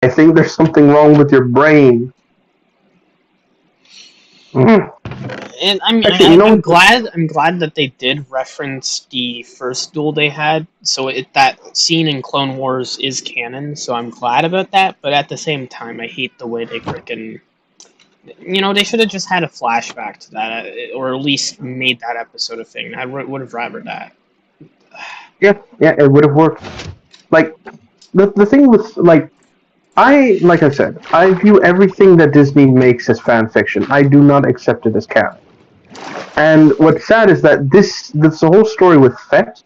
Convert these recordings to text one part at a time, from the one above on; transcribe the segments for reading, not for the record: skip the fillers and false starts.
I think there's something wrong with your brain. Mm. And I mean, Actually, you know I'm what? glad. I'm glad that they did reference the first duel they had. So that scene in Clone Wars is canon. So I'm glad about that. But at the same time, I hate the way they freaking. They should have just had a flashback to that, or at least made that episode a thing. I would have rather that. Yeah, yeah, it would have worked. Like the thing with like I said, I view everything that Disney makes as fan fiction. I do not accept it as canon. And what's sad is that this whole story with Fett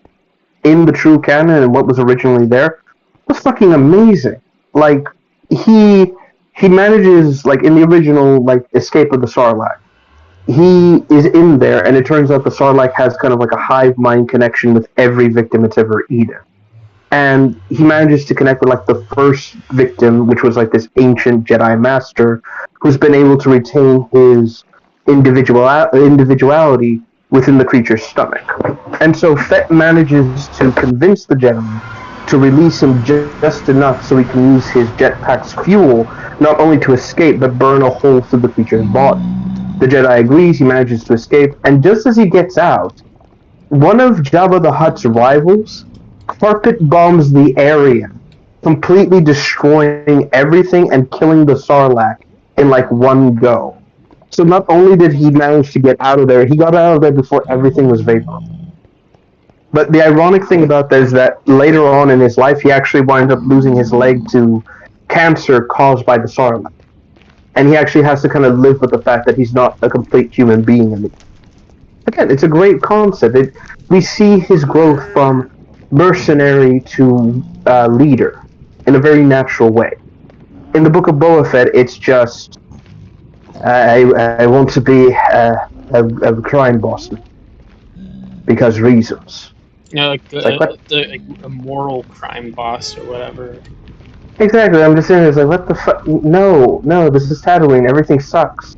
in the true canon and what was originally there was fucking amazing. Like he he manages like in the original like Escape of the Sarlacc. He is in there, and it turns out the Sarlacc has kind of like a hive mind connection with every victim it's ever eaten. And he manages to connect with like the first victim, which was like this ancient Jedi master, who's been able to retain his individuality within the creature's stomach. And so Fett manages to convince the Jedi to release him just enough so he can use his jetpack's fuel not only to escape but burn a hole through the creature's body. The Jedi agrees, he manages to escape, and just as he gets out, one of Jabba the Hutt's rivals carpet bombs the area, completely destroying everything and killing the Sarlacc in like one go. So not only did he manage to get out of there, he got out of there before everything was vapor. But the ironic thing about that is that later on in his life, he actually winds up losing his leg to cancer caused by the Sarlacc. And he actually has to kind of live with the fact that he's not a complete human being anymore. Again, it's a great concept. We see his growth from mercenary to leader in a very natural way. In the Book of Boba Fett, it's just I want to be a crime boss because reasons. Like Like what? a moral crime boss or whatever. Exactly. I'm just saying, it's like what the fuck? No, no. This is Tatooine. Everything sucks.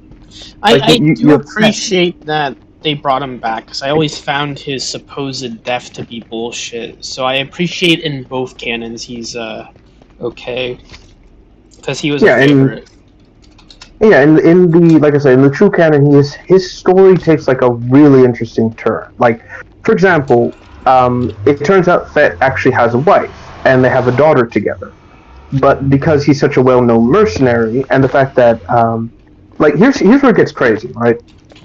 Like I do you're appreciate that they brought him back because I always found his supposed death to be bullshit. So I appreciate in both canons he's okay because he was a yeah, and favorite. yeah, in the like I said, in the true canon, his story takes like a really interesting turn. Like, for example, it turns out Fett actually has a wife, and they have a daughter together. But because he's such a well-known mercenary, and the fact that like here's where it gets crazy, right?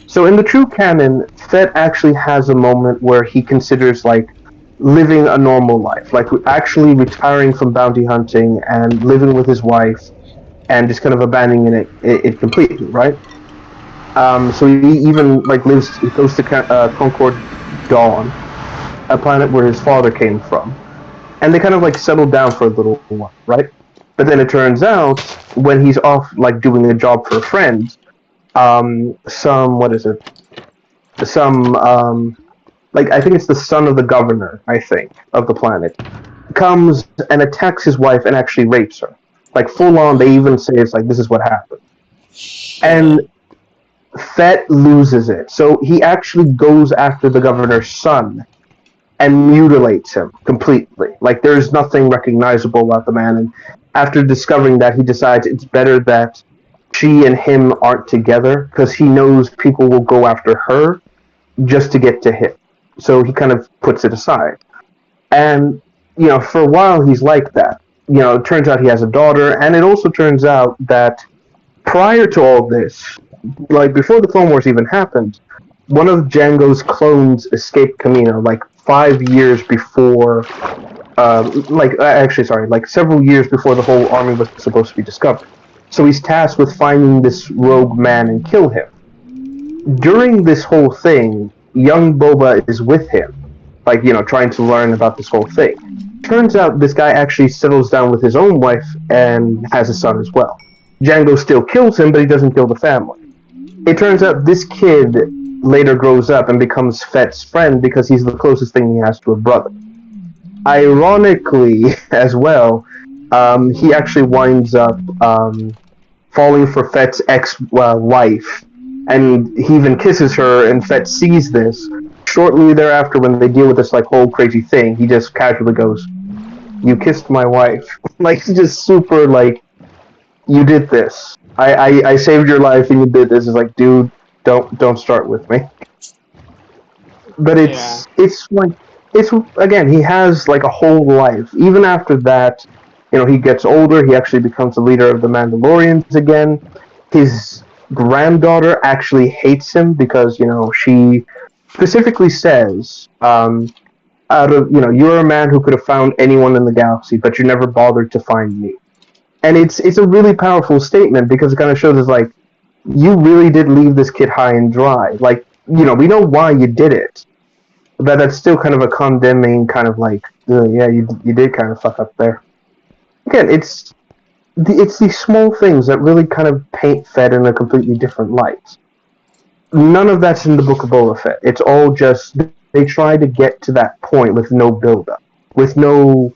So in the true canon, Fett actually has a moment where he considers like living a normal life, like actually retiring from bounty hunting and living with his wife and just kind of abandoning it completely, right? So he even like lives, he goes to Concord Dawn, a planet where his father came from, and they kind of like settled down for a little while, right? But then it turns out when he's off like doing a job for a friend, some what is it? Some like I think it's the son of the governor, I think, of the planet, comes and attacks his wife and actually rapes her. Like full on, they even say it's like this is what happened. And Shit. Fett loses it. So he actually goes after the governor's son and mutilates him completely. Like there's nothing recognizable about the man. And after discovering that, he decides it's better that she and him aren't together because he knows people will go after her just to get to him. So he kind of puts it aside. And, for a while he's like that. It turns out he has a daughter, and it also turns out that prior to all this, like before the Clone Wars even happened, one of Django's clones escaped Kamino, like 5 years before, actually, sorry, like several years before the whole army was supposed to be discovered. So he's tasked with finding this rogue man and kill him. During this whole thing, young Boba is with him, like, trying to learn about this whole thing. Turns out this guy actually settles down with his own wife and has a son as well. Django still kills him, but he doesn't kill the family. It turns out this kid later grows up and becomes Fett's friend because he's the closest thing he has to a brother. Ironically, as well, he actually winds up falling for Fett's ex-wife, and he even kisses her, and Fett sees this. Shortly thereafter, when they deal with this like whole crazy thing, he just casually goes, "You kissed my wife." Like, he's just super like you did this. I saved your life and you did this. It's like, dude, don't start with me. But Yeah. it's like it's again, he has like a whole life. Even after that, he gets older. He actually becomes the leader of the Mandalorians again. His granddaughter actually hates him because she specifically says, out of you're a man who could have found anyone in the galaxy, but you never bothered to find me. And it's a really powerful statement because it kind of shows us like you really did leave this kid high and dry. Like we know why you did it, but that's still kind of a condemning kind of like, yeah, you did kind of fuck up there. Again, it's these small things that really kind of paint Fett in a completely different light. None of that's in the Book of Boba Fett. It's all just they try to get to that point with no build-up, with no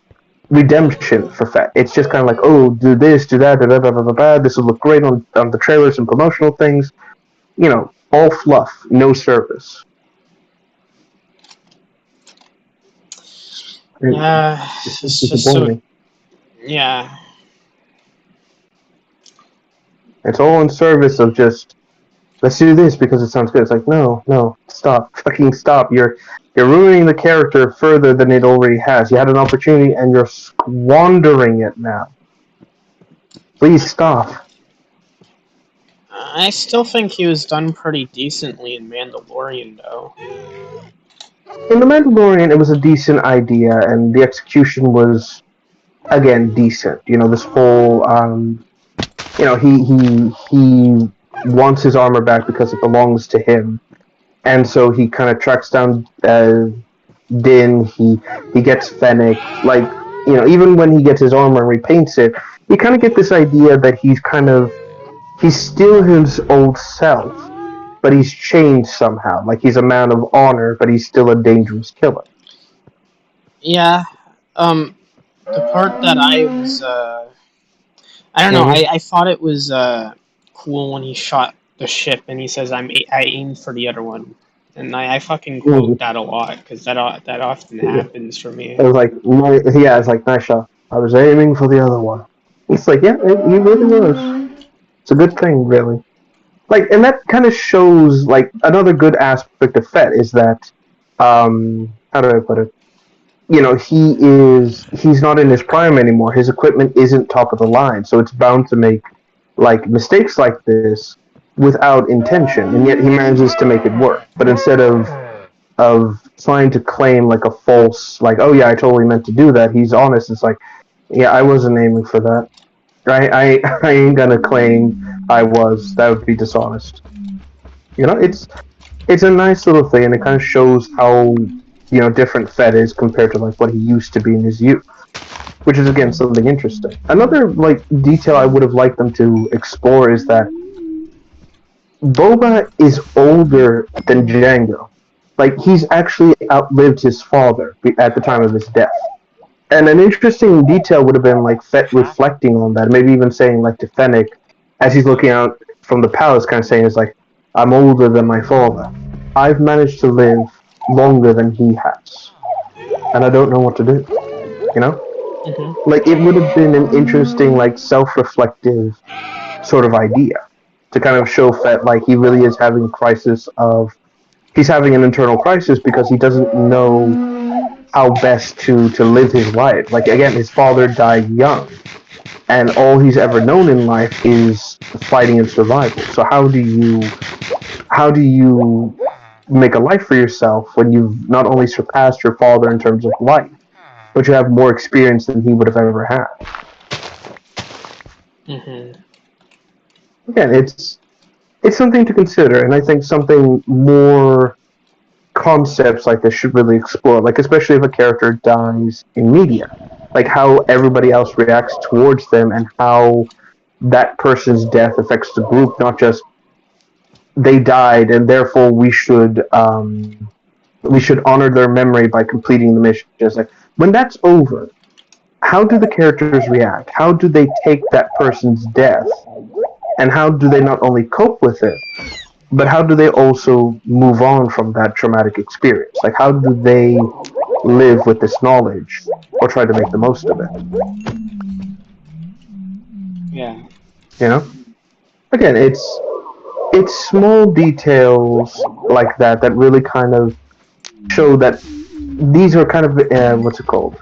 redemption for Fett. It's just kind of like, oh, do this, do that, da da da da da. This will look great on the trailers and promotional things. All fluff, no service. Yeah, It's it's just just so. disappointing. Yeah. It's all in service of just let's do this because it sounds good. It's like no, stop, fucking stop. You're ruining the character further than it already has. You had an opportunity and you're squandering it now. Please stop. I still think he was done pretty decently in Mandalorian, though. In The Mandalorian, it was a decent idea, and the execution was again decent. This whole he wants his armor back because it belongs to him, and so he kind of tracks down Din. He gets Fennec. Like even when he gets his armor and repaints it, you kind of get this idea that he's still his old self, but he's changed somehow. Like he's a man of honor, but he's still a dangerous killer. Yeah. The part that I was, I don't know. Mm-hmm. I thought it was cool when he shot the ship and he says, I aimed for the other one." And I fucking quote Mm-hmm. that a lot because that often happens for me. It was like, yeah, it's like, nice shot. I was aiming for the other one. It's like, yeah, he really was. It's a good thing, really. Like, and that kind of shows, like, another good aspect of Fett is that, how do I put it? He's not in his prime anymore. His equipment isn't top of the line, so it's bound to make, like, mistakes like this without intention, and yet he manages to make it work. But instead of trying to claim like a false, like, oh yeah, I totally meant to do that, he's honest. It's like, yeah, I wasn't aiming for that. I ain't gonna claim I was. That would be dishonest. It's a nice little thing, and it kind of shows how different Fett is compared to like what he used to be in his youth, which is again something interesting. Another like detail I would have liked them to explore is that Boba is older than Django. Like, he's actually outlived his father at the time of his death. And an interesting detail would have been, like, Fett reflecting on that, maybe even saying, like, to Fennec, as he's looking out from the palace, kind of saying, it's like, I'm older than my father. I've managed to live longer than he has. And I don't know what to do. Mm-hmm. Like, it would have been an interesting, like, self-reflective sort of idea to kind of show Fett, like, he really is having a crisis of he's having an internal crisis because he doesn't know how best to live his life. Like, again, his father died young, and all he's ever known in life is fighting and survival. So how do you make a life for yourself when you've not only surpassed your father in terms of life, but you have more experience than he would have ever had? Mm-hmm. Again, it's something to consider, and I think something more concepts like this should really explore, like especially if a character dies in media, like how everybody else reacts towards them and how that person's death affects the group, not just they died and therefore we should honor their memory by completing the mission. Just like when that's over, how do the characters react? How do they take that person's death? And how do they not only cope with it, but how do they also move on from that traumatic experience? Like, how do they live with this knowledge or try to make the most of it? Yeah. You know, again, it's small details like that that really kind of show that these are kind of what's it called?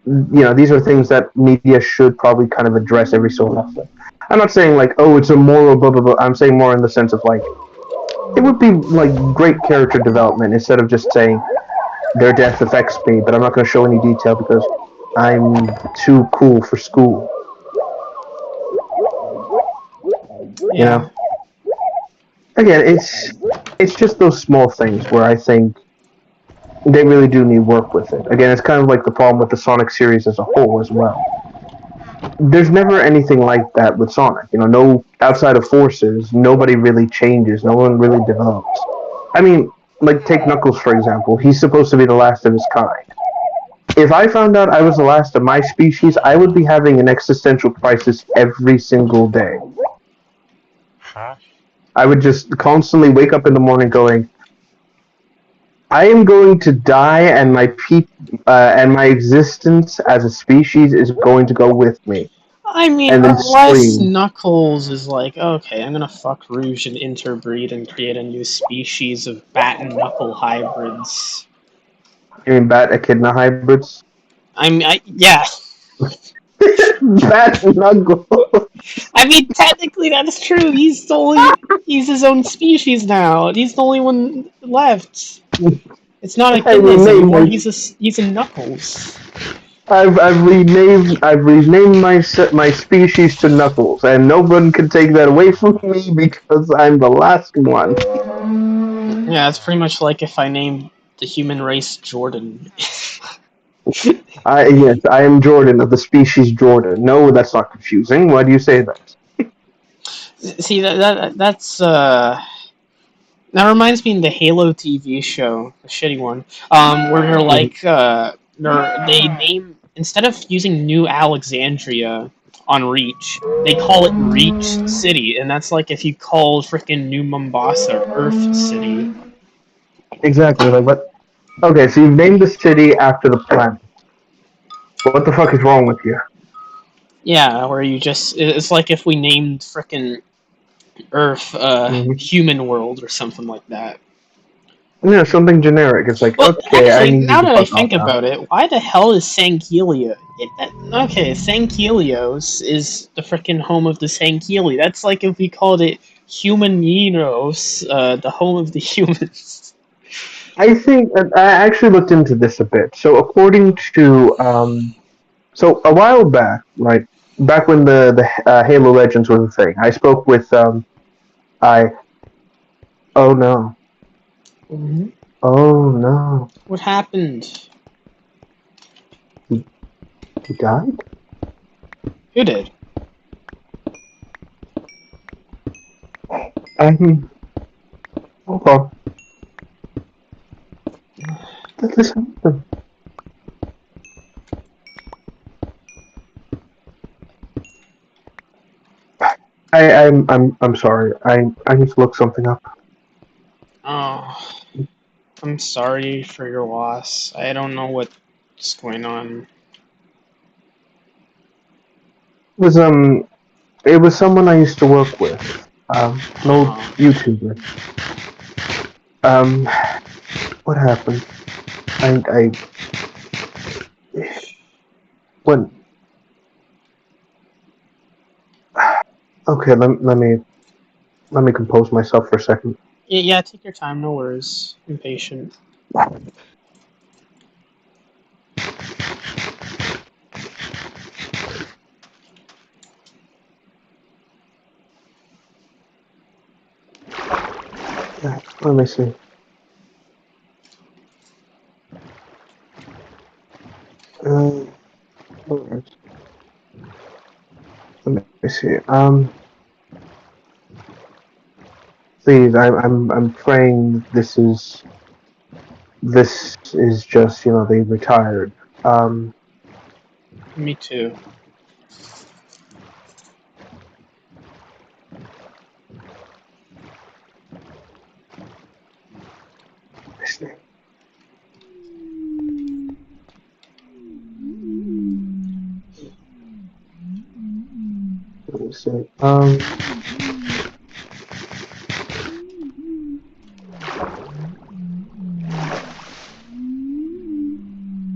These are things that media should probably kind of address every so often. I'm not saying like, oh, it's a moral blah blah blah. I'm saying more in the sense of like, it would be like great character development instead of just saying their death affects me, but I'm not going to show any detail because I'm too cool for school. You Yeah. know, again, it's just those small things where I think they really do need work with it. Again, it's kind of like the problem with the Sonic series as a whole as well. There's never anything like that with Sonic. No outside of Forces, nobody really changes. No one really develops. I mean, like take Knuckles for example. He's supposed to be the last of his kind. If I found out I was the last of my species, I would be having an existential crisis every single day. Huh? I would just constantly wake up in the morning going, I am going to die, and and my existence as a species is going to go with me, I mean, and then unless scream. Knuckles is like, okay, I'm gonna fuck Rouge and interbreed and create a new species of bat and knuckle hybrids. You mean Bat Echidna hybrids? Yeah. Bat Knuckles. I mean, technically that's true. He's his own species now. He's the only one left. It's not I Echidnas renamed anymore. my. He's a Knuckles. I've renamed my species to Knuckles, and no one can take that away from me because I'm the last one. Yeah, it's pretty much like if I named the human race Jordan. Yes, I am Jordan of the species Jordan. No, that's not confusing. Why do you say that? See that reminds me of the Halo TV show, the shitty one, where they're Mhm. like, they name instead of using New Alexandria on Reach, they call it Reach City, and that's like if you call freaking New Mombasa Earth City. Exactly. Like what? Okay, so you've named the city after the planet. What the fuck is wrong with you? Yeah, where you just it's like if we named freaking Earth Hmm. Human World or something like that. Something generic. It's like, Well, okay, I actually, need you now to that I fuck off think now. about it, why the hell is Sankelia? Okay, Sankelios is the freaking home of the Sankeli. That's like if we called it Humaneros, the home of the humans. I think I actually looked into this a bit. So according to so a while back, right back when the Halo Legends was a thing, I spoke with I oh no Mhm. oh no What happened? he, he died. Who did? I'm hold on. Did this happen? I'm sorry. I need to look something up. Oh, I'm sorry for your loss. I don't know what's going on. It was it was someone I used to work with. An old Oh, YouTuber. Um, what happened? I when okay. Let me compose myself for a second. yeah, take your time. No worries. I'm patient. Yeah, let me see. Uh, alright, let me see. Please, I'm praying this is just they retired. Um, Me too. let me see. Let's see.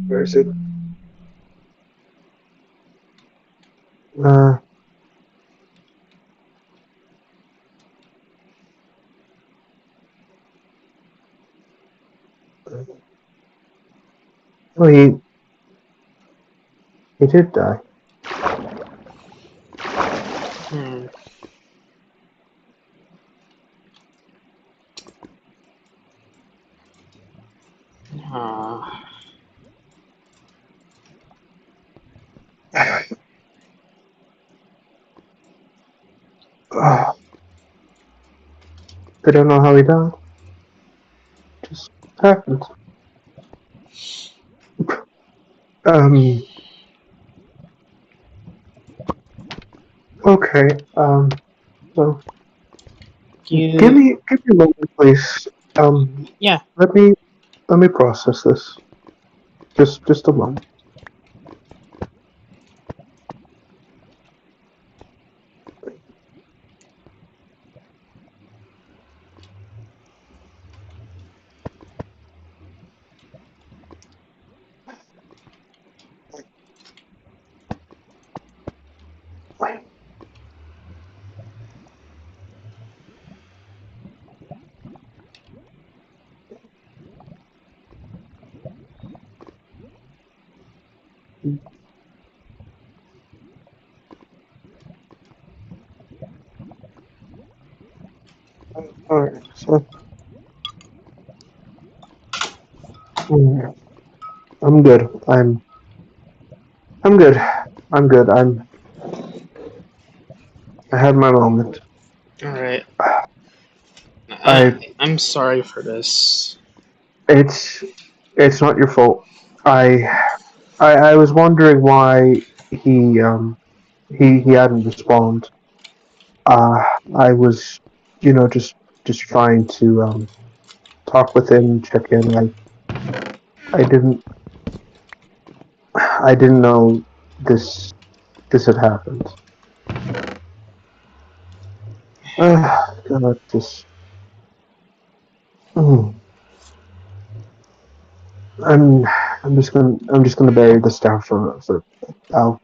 Where is it? Uh, oh, he did die. Hmm. They don't know how he died. Just happened. Okay. So give me a moment, please. Yeah. Let me process this. Just a moment. Alright, so I'm good. I'm good. I'm good. I had my moment. All right. I I'm sorry for this. it's not your fault. I was wondering why he hadn't responded. I was, just trying to talk with him, check in. I didn't know this had happened. God, just. Mm. I'm I'm just gonna bury this down for I'll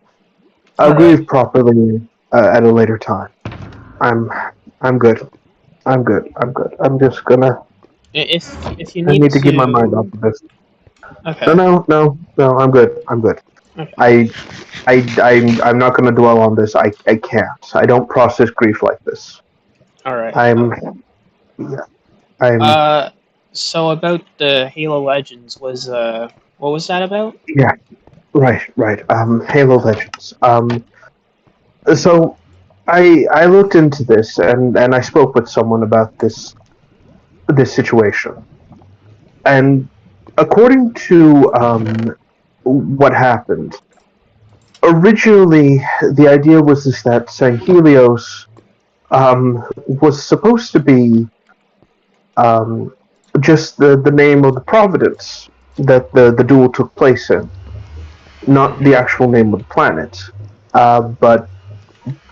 All right. grieve properly at a later time. I'm I'm good. I'm good. I'm good. I'm just gonna. If you I need need to keep my mind off to. of this. Okay. No. I'm good. I'm good. Okay. I'm not gonna dwell on this. I can't. I don't process grief like this. All right. I'm yeah. I'm So about the Halo Legends what was that about? yeah. Right. Halo Legends. So I looked into this and I spoke with someone about this situation. And according to what happened, originally the idea was this that Sanghelios was supposed to be um, just the name of the providence that the duel took place in, not the actual name of the planet. But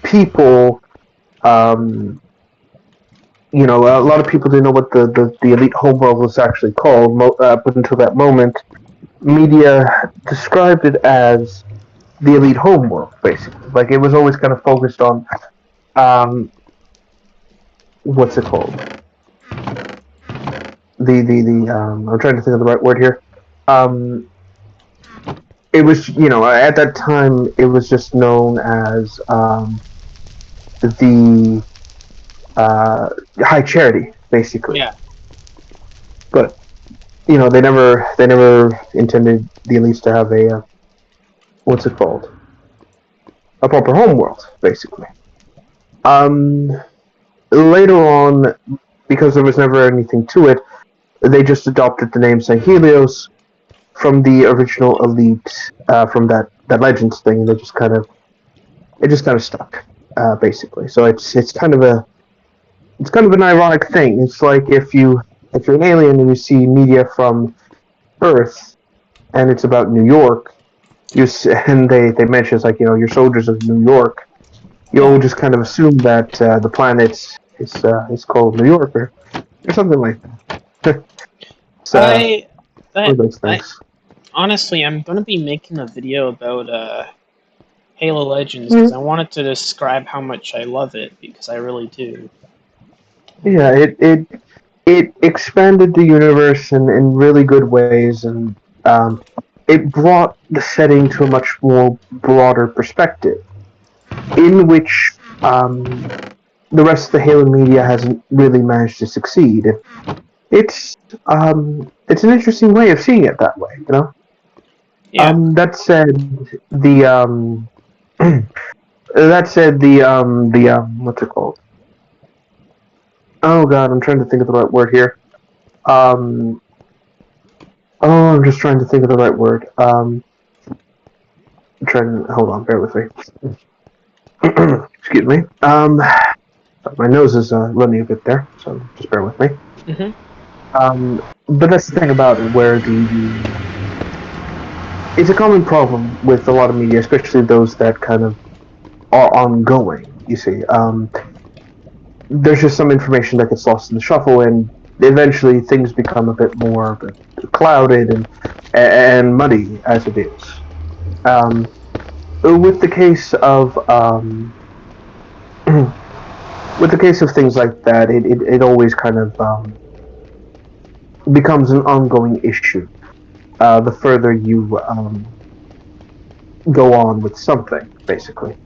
people, um, a lot of people didn't know what the elite homeworld was actually called. But until that moment, media described it as the elite homeworld, basically. Like it was always kind of focused on what's it called? The I'm trying to think of the right word here. Um, it was at that time it was just known as the high charity, basically. Yeah. But they never intended the elites to have a what's it called? A proper homeworld, basically. Um, Later on, because there was never anything to it, they just adopted the name Sanghelios from the original elite, from that Legends thing, and it just kind of stuck, basically. So it's kind of an ironic thing. It's like if you're an alien and you see media from Earth and it's about New York, and they mention it's like your soldiers of New York. you'll just kind of assume that the planet is called New York or something like that. So I one that of those I things. honestly, I'm gonna be making a video about Halo Legends because I wanted to describe how much I love it because I really do. Yeah, it expanded the universe in really good ways, and it brought the setting to a much more broader perspective, in which the rest of the Halo media hasn't really managed to succeed. It's an interesting way of seeing it that way, you know. Yeah. That said, the what's it called? Oh God, I'm trying to think of the right word here. Um, oh, I'm just trying to think of the right word. I'm trying to hold on. Bear with me. Excuse me. My nose is running a bit there, so just bear with me. But that's the thing about it, where it's a common problem with a lot of media, especially those that kind of are ongoing. You see, there's just some information that gets lost in the shuffle, and eventually things become a bit more clouded and muddy as it is. With the case of with the case of things like that, it always kind of becomes an ongoing issue. The further you go on with something, basically.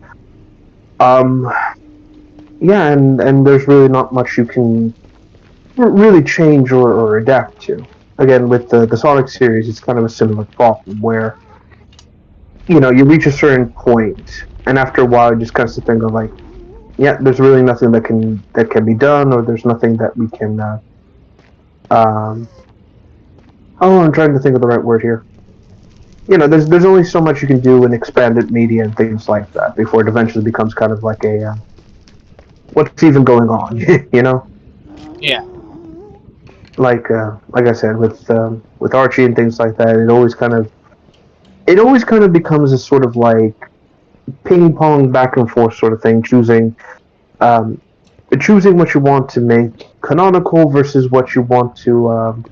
Yeah, and there's really not much you can really change or adapt to. Again, with the Sonic series, it's kind of a similar problem where you reach a certain point, and after a while, you just kind of sit there and go like, yeah, there's really nothing that can be done, or there's nothing that we can. Um, oh, I'm trying to think of the right word here. There's only so much you can do in expanded media and things like that before it eventually becomes kind of like a what's even going on, you know? Yeah. Like I said, with Archie and things like that, it always kind of becomes a sort of like ping pong back and forth sort of thing, um, choosing what you want to make canonical versus what you want to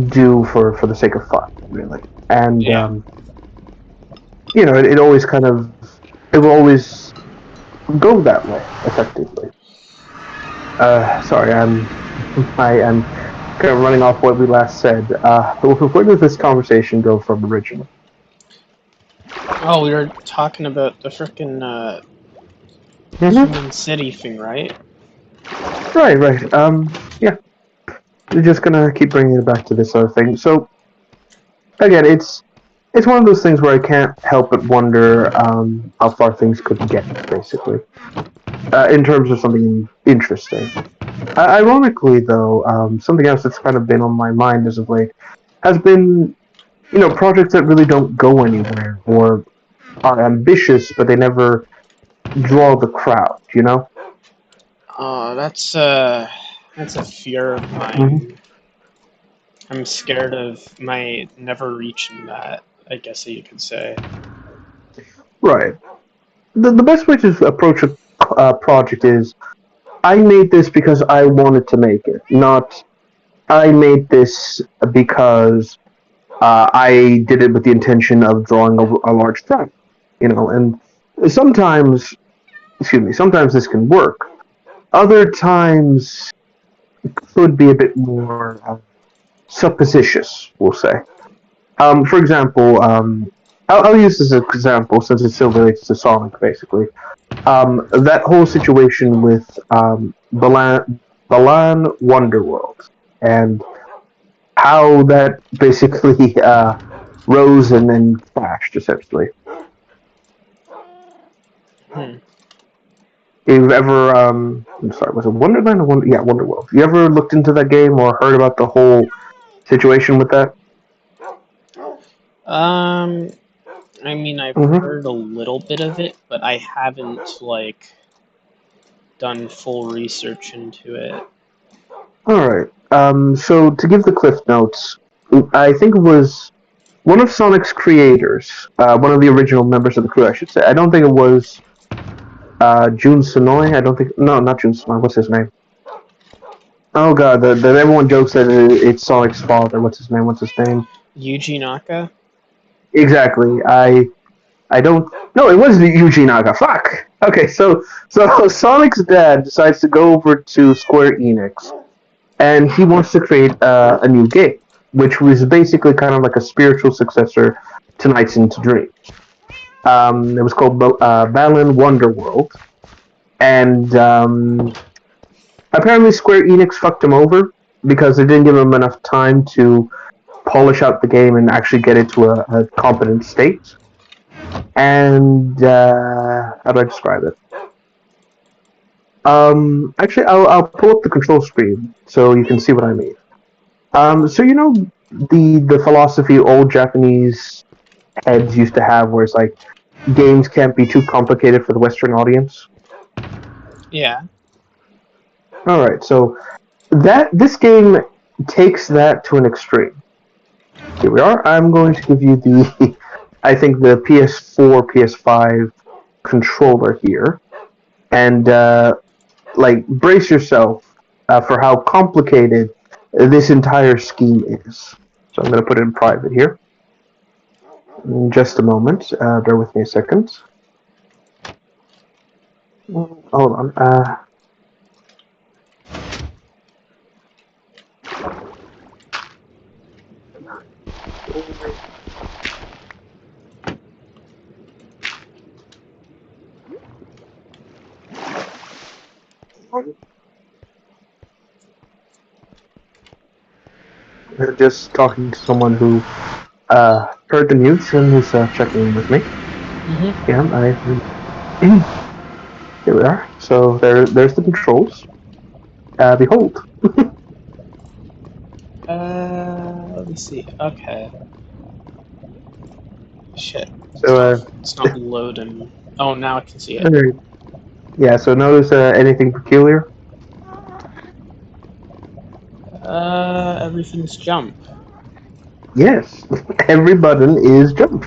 do for the sake of fun, really. And Yeah. it always it will always go that way, effectively. Sorry, I am kind of running off what we last said. Where did this conversation go from originally? Oh, we were talking about the frickin' Human City thing, right? Right. Yeah. We're just gonna keep bringing it back to this other thing. So, again, it's one of those things where I can't help but wonder how far things could get, basically, in terms of something interesting. Ironically, though, something else that's kind of been on my mind as of late has been, projects that really don't go anywhere or are ambitious, but they never draw the crowd. That's a fear of mine. I'm scared of my never reaching that, I guess you could say. Right. The best way to approach a project is I made this because I wanted to make it, not I made this because I did it with the intention of drawing a large crowd. And sometimes, sometimes this can work. Other times could be a bit more suppositious, we'll say. For example, I'll use this as an example since it still relates to Sonic, basically. That whole situation with Balan Wonderworld and how that basically rose and then crashed, essentially. You've ever, I'm sorry, was it Wonderland or Wonderworld? You ever looked into that game or heard about the whole situation with that? I mean, I've heard a little bit of it, but I haven't, done full research into it. Alright, so to give the cliff notes, I think it was one of Sonic's creators, one of the original members of the crew, I should say. I don't think it was Jun Sonoy. I don't think. No, not Jun Sonoy. What's his name? Oh god, everyone jokes that it's Sonic's father. What's his name? Yuji Naka? Exactly. I don't. No, it was Yuji Naka. Fuck. Okay, so Sonic's dad decides to go over to Square Enix, and he wants to create a new game, which was basically kind of like a spiritual successor to Nights into Dreams. It was called Balan Wonderworld, and apparently Square Enix fucked him over because they didn't give him enough time to polish out the game and actually get it to a competent state. And how do I describe it? Actually, I'll pull up the control screen so you can see what I mean. So you know the philosophy old Japanese heads used to have, where it's like games can't be too complicated for the Western audience. Yeah. All right, so this game takes that to an extreme. Here we are. I'm going to give you the, I think the PS4, PS5 controller here, and like brace yourself for how complicated this entire scheme is. So I'm going to put it in private here. In just a moment. Bear with me a second. Hold on. We're just talking to someone who heard the news and is checking in with me. Mm-hmm. Yeah, here we are. So there's the controls. Behold. Let me see. Okay. Shit. So It's not loading. Oh, now I can see it. okay. Yeah. So notice anything peculiar? Everything's jump. Yes. Every button is jump.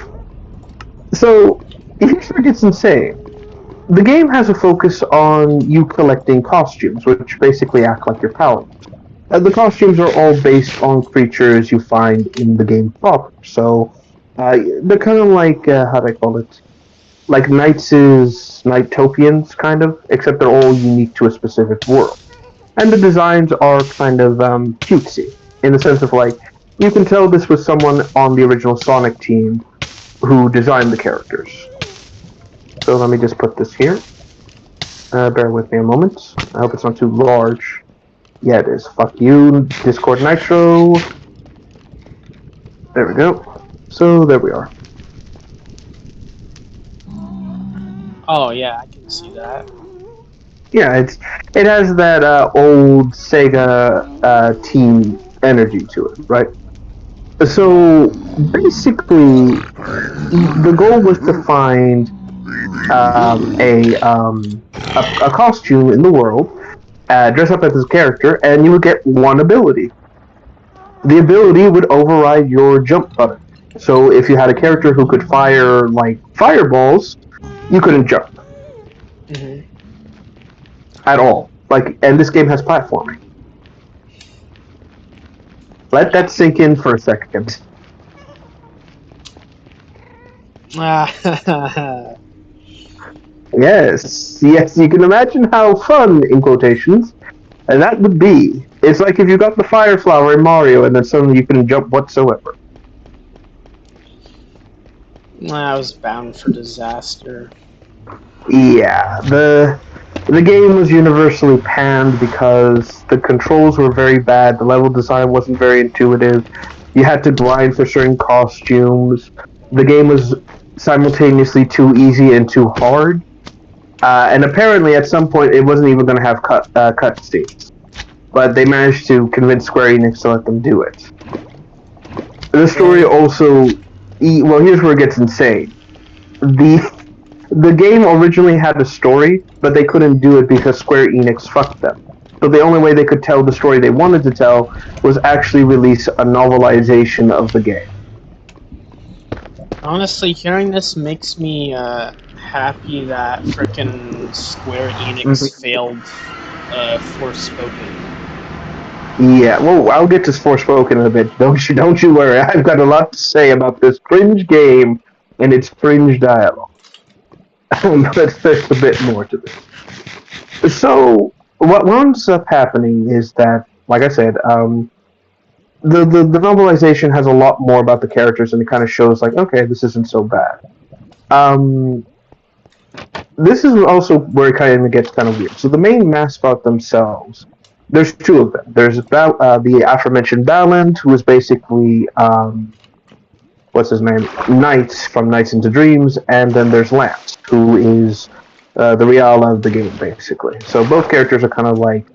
So here's where it gets insane. The game has a focus on you collecting costumes, which basically act like your paladins. The costumes are all based on creatures you find in the game proper. So they're kind of like, how do I call it? Like Knights' Nightopians, kind of, except they're all unique to a specific world. And the designs are kind of cutesy, in the sense of like, you can tell this was someone on the original Sonic team who designed the characters. So let me just put this here. Bear with me a moment. I hope it's not too large. Yeah, it is. Fuck you, Discord Nitro. There we go. So there we are. Oh yeah, I can see that. Yeah, it has that old Sega team energy to it, right? So basically, the goal was to find a costume in the world, dress up as this character, and you would get one ability. The ability would override your jump button. So if you had a character who could fire like fireballs, you couldn't jump Mm-hmm. at all. Like, and this game has platforming. Let that sink in for a second. Yes, you can imagine how fun, in quotations, and that would be. It's like if you got the fire flower in Mario and then suddenly you couldn't jump whatsoever. I was bound for disaster. Yeah, the game was universally panned because the controls were very bad, the level design wasn't very intuitive, you had to grind for certain costumes, the game was simultaneously too easy and too hard, and apparently at some point it wasn't even going to have cut scenes. But they managed to convince Square Enix to let them do it. The story also... Well, here's where it gets insane. The game originally had a story, but they couldn't do it because Square Enix fucked them. So the only way they could tell the story they wanted to tell was actually release a novelization of the game. Honestly, hearing this makes me happy that frickin' Square Enix failed Forspoken. Yeah, well, I'll get to Forspoken in a bit. Don't you worry. I've got a lot to say about this cringe game and its cringe dialogue. But there's a bit more to this. So, what ends up happening is that, like I said, the novelization has a lot more about the characters, and it kind of shows like, okay, this isn't so bad. Um, this is also where it kind of gets kind of weird. So the main mascot themselves, there's two of them. There's the aforementioned Baland, who is basically what's his name, Knight from Nights into Dreams, and then there's Lance, who is the Riala of the game, basically. So both characters are kind of like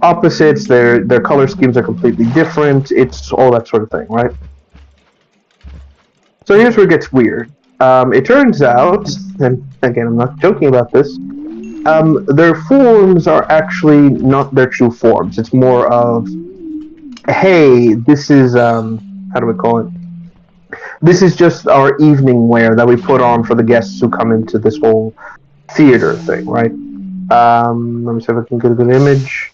opposites. Their color schemes are completely different. It's all that sort of thing, right? So here's where it gets weird. It turns out, and again, I'm not joking about this, their forms are actually not their true forms. It's more of, hey, this is, how do we call it? This is just our evening wear that we put on for the guests who come into this whole theater thing, right? Let me see if I can get a good image.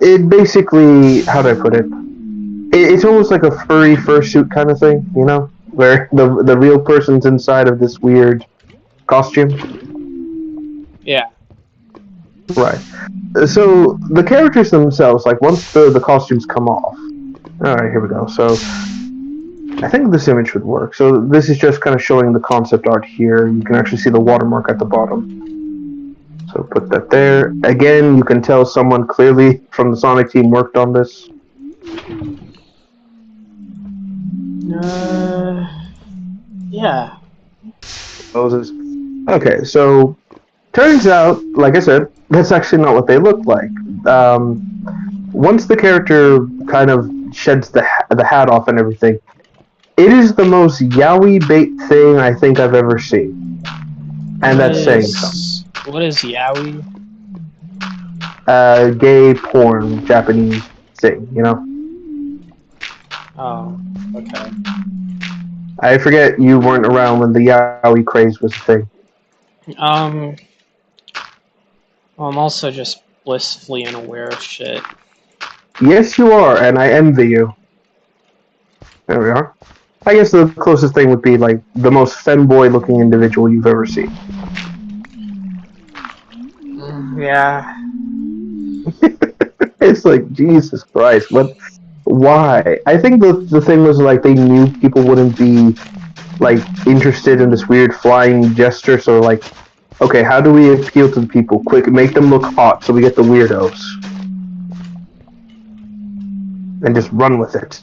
It basically, how do I put it? It's almost like a furry fursuit kind of thing, you know? Where the real person's inside of this weird costume. Yeah. Right. So the characters themselves, like once the costumes come off. Alright, here we go. So I think this image would work. So this is just kind of showing the concept art here. You can actually see the watermark at the bottom. So put that there. Again, you can tell someone clearly from the Sonic team worked on this. Yeah. Moses. Okay, so turns out, like I said, that's actually not what they look like. Once the character kind of sheds the hat off and everything, it is the most yaoi bait thing I think I've ever seen. And that's saying something. What is yaoi? Gay porn, Japanese thing, you know? Oh, okay. I forget you weren't around when the yaoi craze was a thing. Well, I'm also just blissfully unaware of shit. Yes, you are, and I envy you. There we are. I guess the closest thing would be like the most femboy-looking individual you've ever seen. Yeah. It's like, Jesus Christ, what? Why? I think the thing was like they knew people wouldn't be like interested in this weird flying gesture, so like, okay, how do we appeal to the people? Quick, make them look hot so we get the weirdos. And just run with it.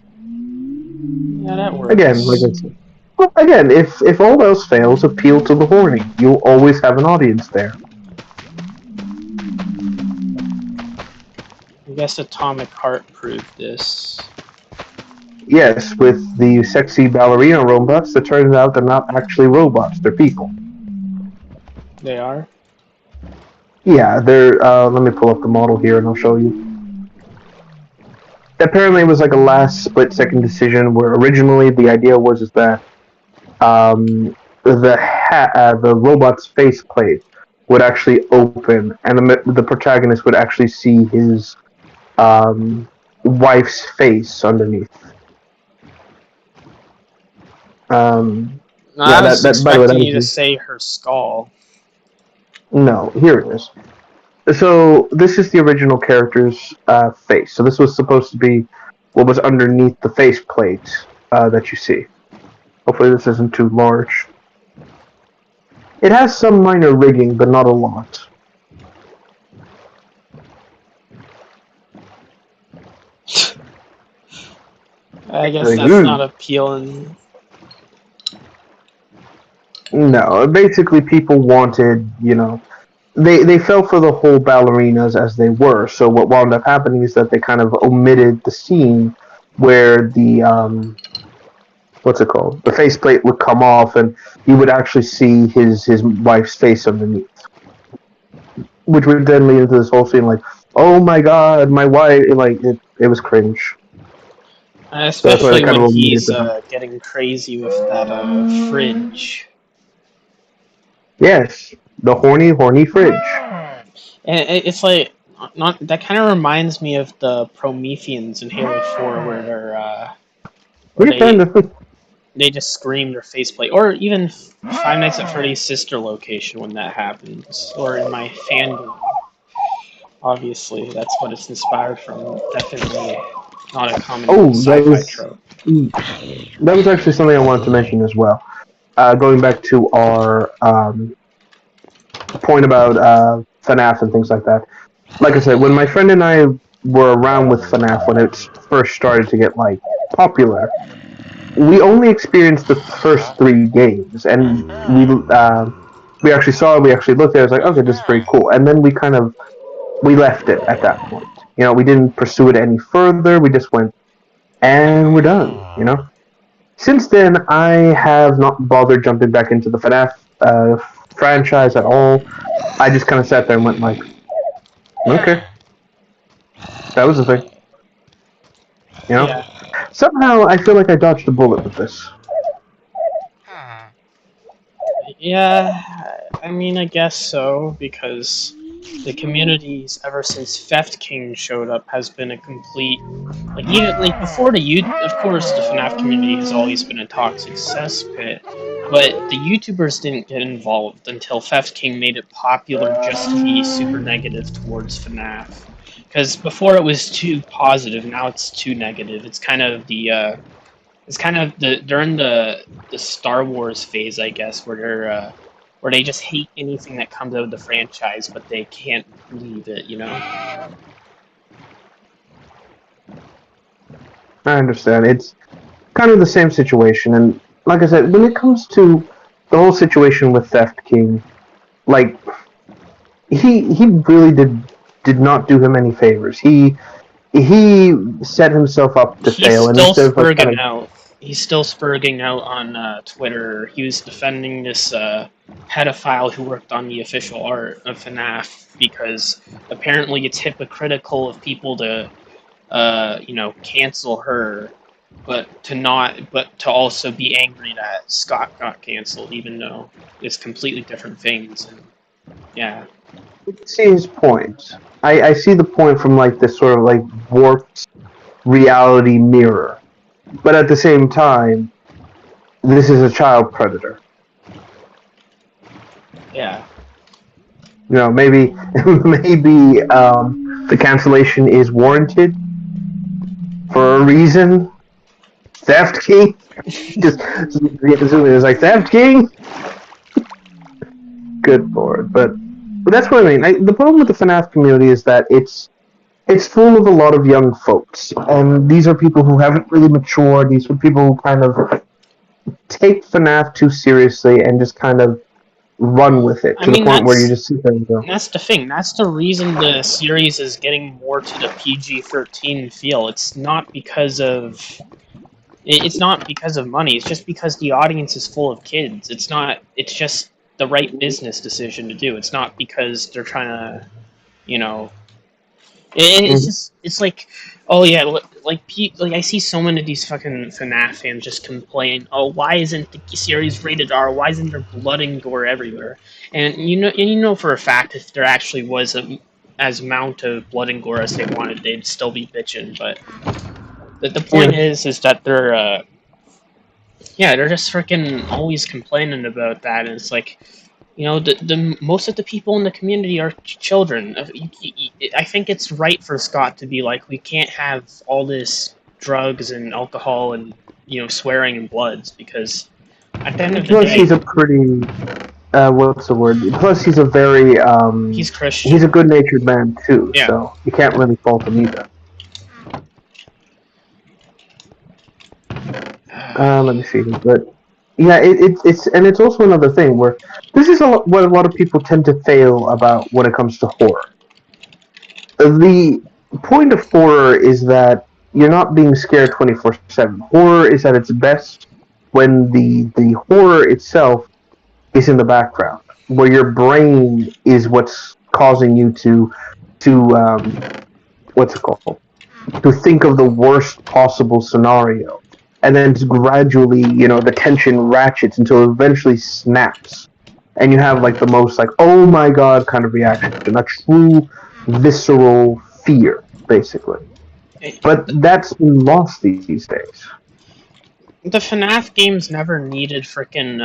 Yeah, that works. Again, like I said. Well, again, if all else fails, appeal to the horny. You'll always have an audience there. I guess Atomic Heart proved this. Yes, with the sexy ballerina robots, it turns out they're not actually robots, they're people. They are? Yeah, they're, let me pull up the model here and I'll show you. Apparently it was like a last split-second decision where originally the idea was is that the robot's faceplate would actually open and the protagonist would actually see his wife's face underneath. No, yeah, I was expecting you to say her skull. No, here it is. So this is the original character's face. So this was supposed to be what was underneath the faceplate that you see. Hopefully this isn't too large. It has some minor rigging, but not a lot. I guess that's not appealing. No, basically people wanted, you know, they fell for the whole ballerinas as they were. So what wound up happening is that they kind of omitted the scene where the what's it called? The faceplate would come off, and you would actually see his wife's face underneath, which would then lead into this whole scene like, oh my god, my wife! Like it was cringe. So that's why they Especially kind when of omitted he's them. getting crazy with that fridge. Yes, the horny fridge. And it's like not that kind of reminds me of the Prometheans in Halo 4 where Yeah, kind of. they just scream their faceplate, or even Five Nights at Freddy's sister location when that happens, or in my fandom. Obviously, that's what it's inspired from. Definitely not a common Oh, sci-fi trope. that was actually something I wanted to mention as well. Going back to our point about FNAF and things like that. Like I said, when my friend and I were around with FNAF when it first started to get like popular, we only experienced the first 3 games, and we actually saw it. We actually looked at it. It was like, okay, this is pretty cool. And then we left it at that point. You know, we didn't pursue it any further. We just went, and we're done. You know. Since then, I have not bothered jumping back into the FNAF franchise at all. I just kind of sat there and went like, okay, that was the thing. You know. Yeah, Somehow, I feel like I dodged a bullet with this. yeah. I mean, I guess so because the communities ever since Theft King showed up has been a complete even before of course the FNAF community has always been a toxic cesspit, but the YouTubers didn't get involved until Theft King made it popular just to be super negative towards FNAF. Because before it was too positive, now it's too negative. It's kind of during the Star Wars phase, I guess, where they just hate anything that comes out of the franchise, but they can't leave it, you know? I understand. It's kind of the same situation, and like I said, when it comes to the whole situation with Theft King, like he really did not do him any favors. He set himself up to He's fail, and still instead of like kind spurging of out. He's still spurging out on Twitter. He was defending this pedophile who worked on the official art of FNAF because apparently it's hypocritical of people to, cancel her, but to also be angry that Scott got canceled, even though it's completely different things. And yeah, see his point. I see the point from like this sort of like warped reality mirror, but at the same time, this is a child predator. yeah. You know, maybe the cancellation is warranted for a reason. Theft King, just it's like Theft King. Good lord, but that's what I mean. The problem with the FNAF community is that it's full of a lot of young folks, and these are people who haven't really matured. These are people who kind of take FNAF too seriously and just kind of run with it I to the mean, point where you just sit there and go, that's the thing. That's the reason the series is getting more to the PG-13 feel. It's not because of money. It's just because the audience is full of kids. It's not. It's just the right business decision to do. It's not because they're trying to, you know. It's just. It's like, oh yeah, like I see so many of these fucking FNAF fans just complain. Oh, why isn't the series rated R? Why isn't there blood and gore everywhere? And you know for a fact, if there actually was as amount of blood and gore as they wanted, they'd still be bitching. But the point is that they're just freaking always complaining about that, and it's like, the most of the people in the community are children. I think it's right for Scott to be like, we can't have all this drugs and alcohol and swearing and bloods because at the end of the plus day, he's a pretty what's the word? Plus he's a very he's Christian. he's a good-natured man too, Yeah. so you can't really fault him either. Let me see, but yeah, it's also another thing where this is what a lot of people tend to fail about when it comes to horror. The point of horror is that you're not being scared 24/7. Horror is at its best when the horror itself is in the background, where your brain is what's causing you to what's it called? to think of the worst possible scenario, and then gradually, the tension ratchets until it eventually snaps, and you have like the most like oh my god kind of reaction, a true visceral fear, basically. But that's been lost these days. The FNAF games never needed frickin'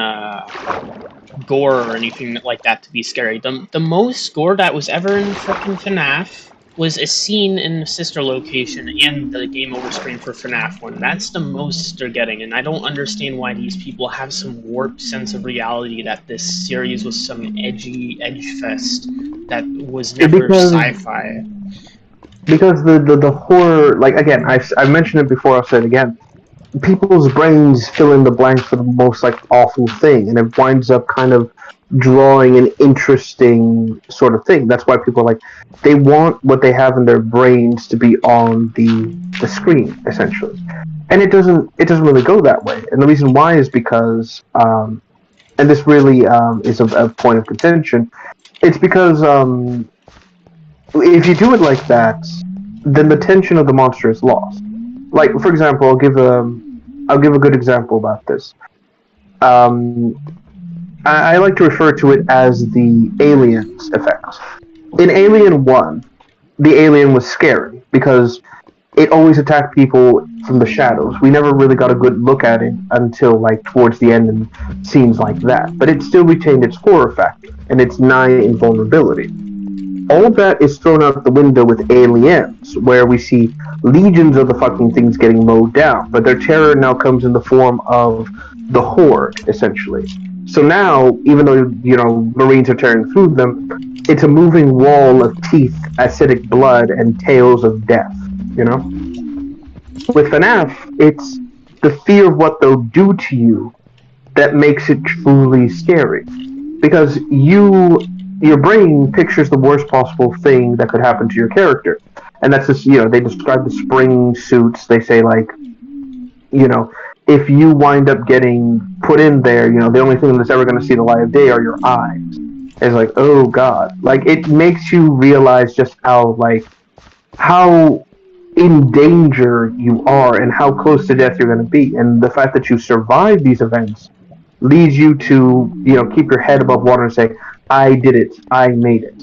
gore or anything like that to be scary. The most gore that was ever in frickin' FNAF was a scene in the sister location and the game over screen for FNAF 1. That's the most they're getting, and I don't understand why these people have some warped sense of reality that this series was some edgy edge fest that was never sci-fi. Because the horror, like again, I've mentioned it before, I'll say it again. People's brains fill in the blank for the most like awful thing, and it winds up kind of drawing an interesting sort of thing. That's why people are like they want what they have in their brains to be on the screen, essentially. And it doesn't really go that way. And the reason why is because and this really is a point of contention. It's because if you do it like that, then the tension of the monster is lost. Like, for example, I'll give a good example about this. I like to refer to it as the aliens effect. In Alien 1, the alien was scary because it always attacked people from the shadows. We never really got a good look at it until like towards the end and scenes like that. But it still retained its horror factor and its nigh invulnerability. All of that is thrown out the window with Aliens, where we see legions of the fucking things getting mowed down, but their terror now comes in the form of the Horde, essentially. So now, even though, Marines are tearing through them, it's a moving wall of teeth, acidic blood, and tales of death, With FNAF, it's the fear of what they'll do to you that makes it truly scary. Because your brain pictures the worst possible thing that could happen to your character. And that's just, they describe the spring suits. They say, like, if you wind up getting put in there, the only thing that's ever going to see the light of day are your eyes. It's like, oh, God. Like, it makes you realize just how in danger you are and how close to death you're going to be. And the fact that you survive these events leads you to, keep your head above water and say, I did it. I made it.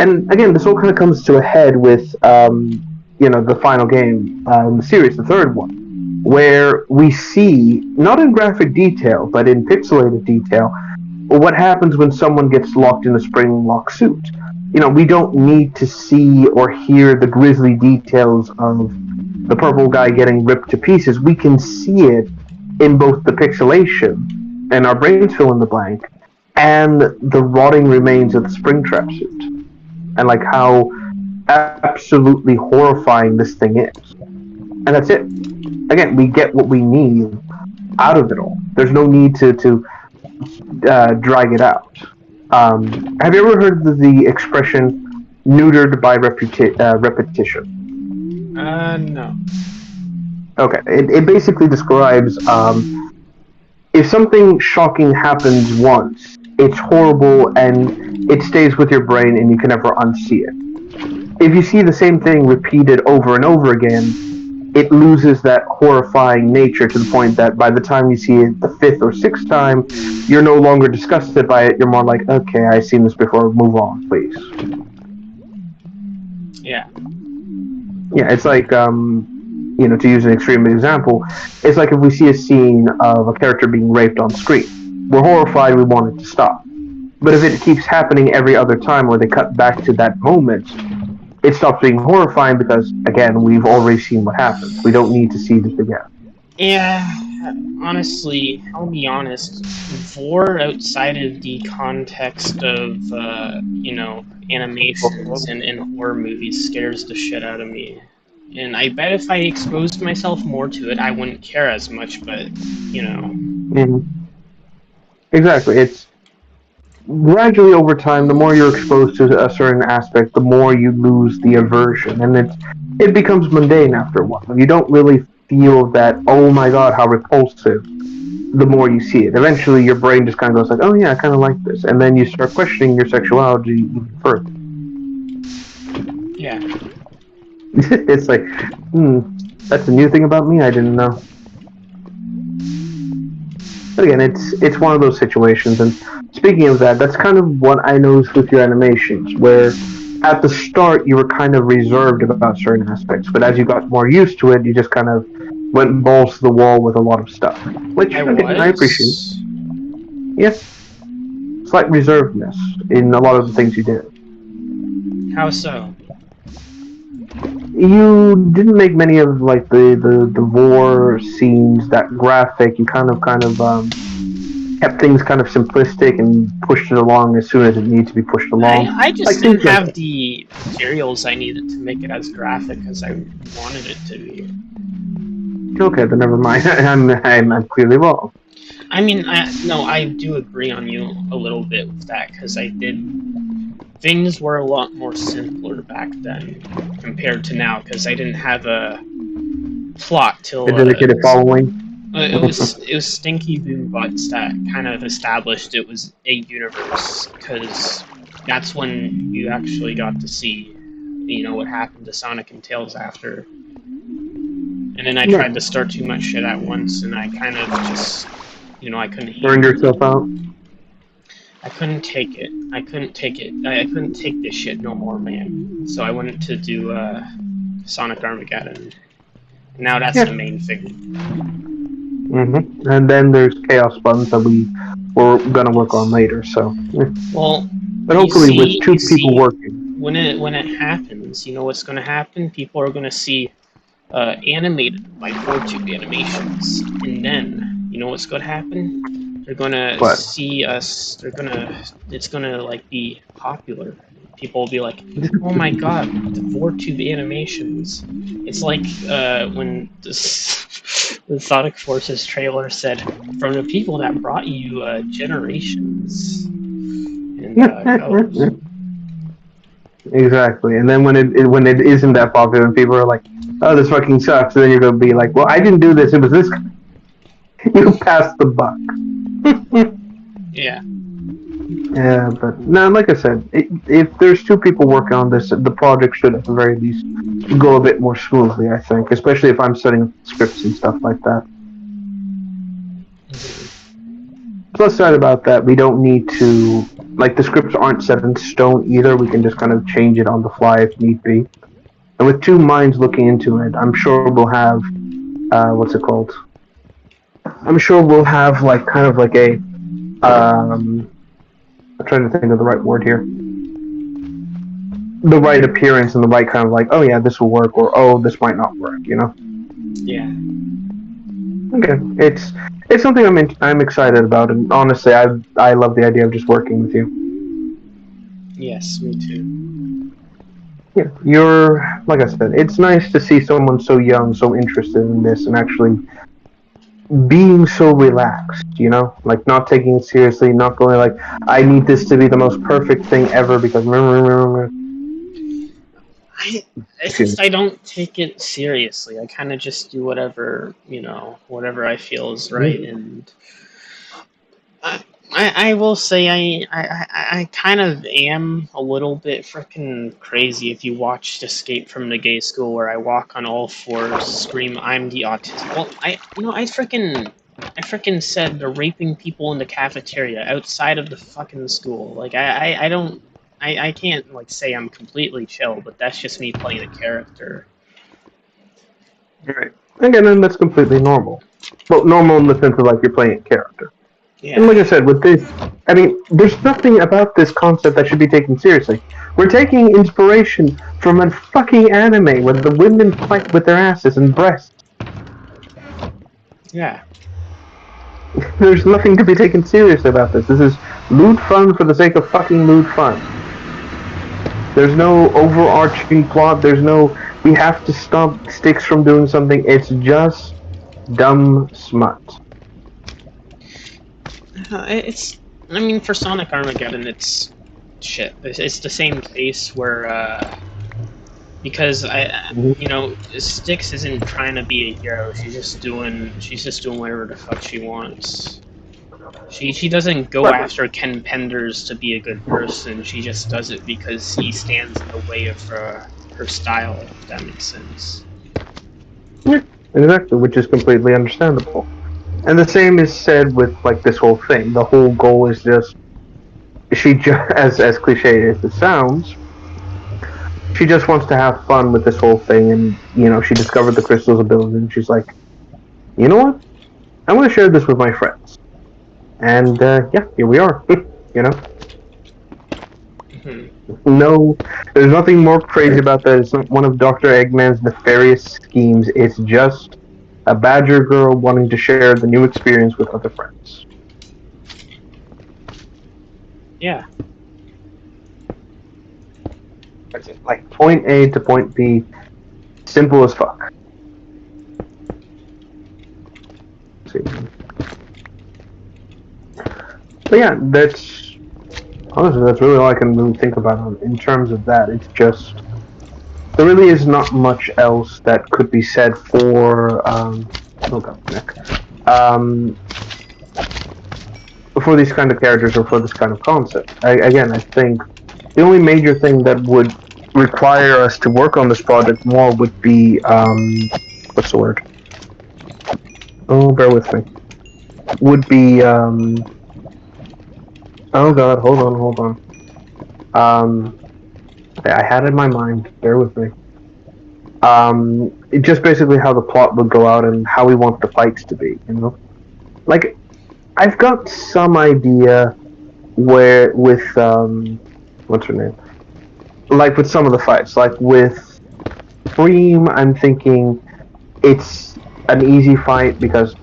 And again, this all kind of comes to a head with, the final game in the series, the third one, where we see, not in graphic detail, but in pixelated detail, what happens when someone gets locked in a spring lock suit. We don't need to see or hear the grisly details of the purple guy getting ripped to pieces. We can see it in both the pixelation, and our brains fill in the blank, and the rotting remains of the Springtrap suit, and like how absolutely horrifying this thing is. And that's it. Again, we get what we need out of it all. There's no need to drag it out. Have you ever heard the expression "neutered by repetition"? No. Okay, it basically describes if something shocking happens once, it's horrible and it stays with your brain and you can never unsee it. If you see the same thing repeated over and over again, it loses that horrifying nature to the point that by the time you see it the fifth or sixth time, you're no longer disgusted by it. You're more like, okay, I've seen this before, move on, please. Yeah. Yeah, it's like, to use an extreme example, it's like if we see a scene of a character being raped on screen. We're horrified, we want it to stop. But if it keeps happening every other time where they cut back to that moment, it stops being horrifying because, again, we've already seen what happens. We don't need to see this again. Yeah, honestly, I'll be honest. Vor outside of the context of, animations and horror movies scares the shit out of me. And I bet if I exposed myself more to it, I wouldn't care as much, but, Mm-hmm. Exactly. It's gradually over time, the more you're exposed to a certain aspect, the more you lose the aversion. And it becomes mundane after a while. You don't really feel that, oh my god, how repulsive, the more you see it. Eventually, your brain just kind of goes like, oh yeah, I kind of like this. And then you start questioning your sexuality even further. Yeah. It's like, that's a new thing about me I didn't know. But again, it's one of those situations, and speaking of that, that's kind of what I noticed with your animations, where at the start you were kind of reserved about certain aspects, but as you got more used to it, you just kind of went balls to the wall with a lot of stuff, which I again I appreciate. was. Yes, slight reservedness in a lot of the things you did. How so? You didn't make many of like the war scenes that graphic. You kind of kept things kind of simplistic and pushed it along as soon as it needed to be pushed along. I just Like didn't things like have that. the materials I needed to make it as graphic as I wanted it to be. Okay, then never mind. I'm clearly wrong. I mean, I do agree on you a little bit with that, because things were a lot more simpler back then compared to now, because I didn't have a plot A till dedicated following. it was Stinky Boombutts that kind of established it was a universe, because that's when you actually got to see, what happened to Sonic and Tails after. And then I Yeah. tried to start too much shit at once, and I kind of just, I couldn't Burned handle it. yourself out. I couldn't take it. I couldn't take it. I couldn't take this shit no more, man. So I wanted to do Sonic Armageddon. Now that's the main thing. And then there's Chaos Buttons that we're gonna work on later. So, Well, but hopefully with two people working. When it happens, you know what's going to happen? People are going to see animated by 4Tube Animations, and then you know what's going to happen? They're going to see us. It's going to like be popular. People will be like, "Oh my god, the 4Tube Animations!" It's like when the Sonic Forces trailer said, "From the people that brought you Generations." And Exactly, and then when it isn't that popular, and people are like, "Oh, this fucking sucks," and then you're gonna be like, "Well, I didn't do this; it was this." You passed the buck. Yeah. Yeah, but no, like I said, if there's two people working on this, the project should at the very least go a bit more smoothly. I think, especially if I'm setting scripts and stuff like that. Plus side about that, we don't need to, like, the scripts aren't set in stone either. We can just kind of change it on the fly if need be. And with two minds looking into it, I'm sure we'll have, what's it called? I'm sure we'll have like kind of like a, I'm trying to think of the right word here. The right appearance and the right kind of like, oh yeah, this will work, or oh, this might not work, you know? Yeah. Okay, it's something I'm excited about, and honestly, I love the idea of just working with you. Yes, me too. Yeah, you're, like I said, it's nice to see someone so young, so interested in this, and actually being so relaxed, you know? Like, not taking it seriously, not going like, I need this to be the most perfect thing ever, because I don't take it seriously. I kind of just do whatever, whatever I feel is right, and I will say I kind of am a little bit freaking crazy. If you watched Escape from the Gay School, where I walk on all fours, scream, "I'm the autism." Well, I freaking said they're raping people in the cafeteria outside of the fucking school. Like I can't like say I'm completely chill, but that's just me playing a character. Right. Again, and that's completely normal. Well, normal in the sense of like you're playing a character. Yeah. And like I said, with this, I mean, there's nothing about this concept that should be taken seriously. We're taking inspiration from a fucking anime where the women fight with their asses and breasts. Yeah. There's nothing to be taken seriously about this. This is lewd fun for the sake of fucking lewd fun. There's no overarching plot. There's no, we have to stop Sticks from doing something. It's just dumb smut. I mean, for Sonic Armageddon, it's shit. It's the same case where, because Styx isn't trying to be a hero. She's just doing whatever the fuck she wants. She doesn't go after Ken Penders to be a good person. She just does it because he stands in the way of her style, if that makes sense. Yeah, exactly, which is completely understandable. And the same is said with like this whole thing. The whole goal is just as cliche as it sounds, she just wants to have fun with this whole thing, and she discovered the crystal's ability, and she's like, you know what? I'm going to share this with my friends, and yeah, here we are. you know, Mhm. no, there's nothing more crazy about that. It's not one of Doctor Eggman's nefarious schemes. It's just a Badger girl wanting to share the new experience with other friends. Yeah. That's it. Like point A to point B, simple as fuck. See. But yeah, that's honestly that's really all I can really think about in terms of that. It's just there really is not much else that could be said for oh god, Nick. Um, for these kind of characters or for this kind of concept. Again, I think the only major thing that would require us to work on this project more would be what's the word? Oh, bear with me. Would be oh god, hold on. Um, I had it in my mind. Bear with me. Just basically how the plot would go out and how we want the fights to be. Like I've got some idea where with what's her name? Like with some of the fights, like with Cream, I'm thinking it's an easy fight because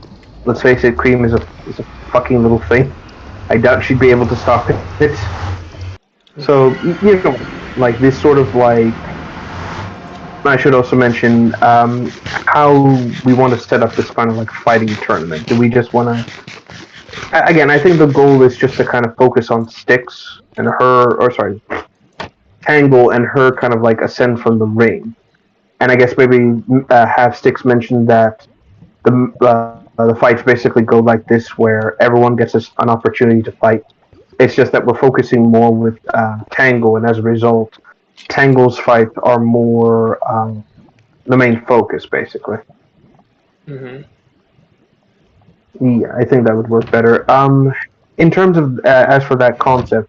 let's face it, Cream is a fucking little thing. I doubt she'd be able to stop it. So like this sort of like I should also mention how we want to set up this kind of like fighting tournament. Do we just want to? Again, I think the goal is just to kind of focus on Styx and her, or sorry, Tangle and her kind of like ascend from the ring. And I guess maybe have Styx mention that the fights basically go like this, where everyone gets an opportunity to fight. It's just that we're focusing more with Tangle, and as a result, Tangle's fights are more the main focus, basically. Mhm. Yeah, I think that would work better. In terms of as for that concept,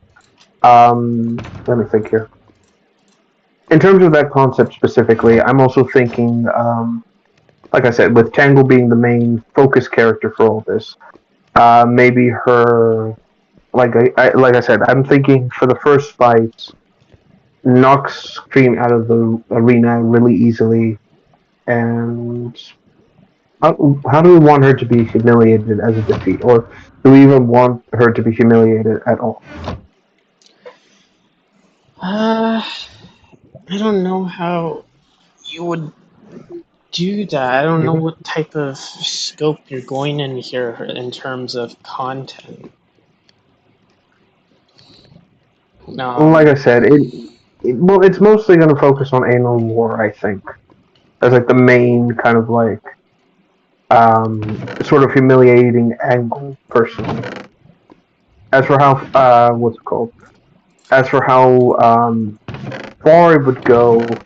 let me think here. In terms of that concept specifically, I'm also thinking, like I said, with Tangle being the main focus character for all this, maybe her, like I said, I'm thinking for the first fight, knocks Cream out of the arena really easily, and how do we want her to be humiliated as a defeat, or do we even want her to be humiliated at all? Uh, I don't know how you would do that. I don't know Mhm. what type of scope you're going in here in terms of content. Like I Um, said, well, it's mostly going to focus on anal war, I think, as like the main kind of like sort of humiliating angle, personally. As for how what's it called? As for how far it would go,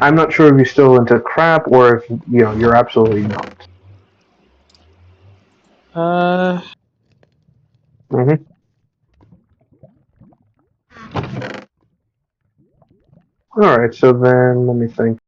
I'm not sure if you're still into crap or if you're absolutely not. uh, Hmm. All right, so then let me think.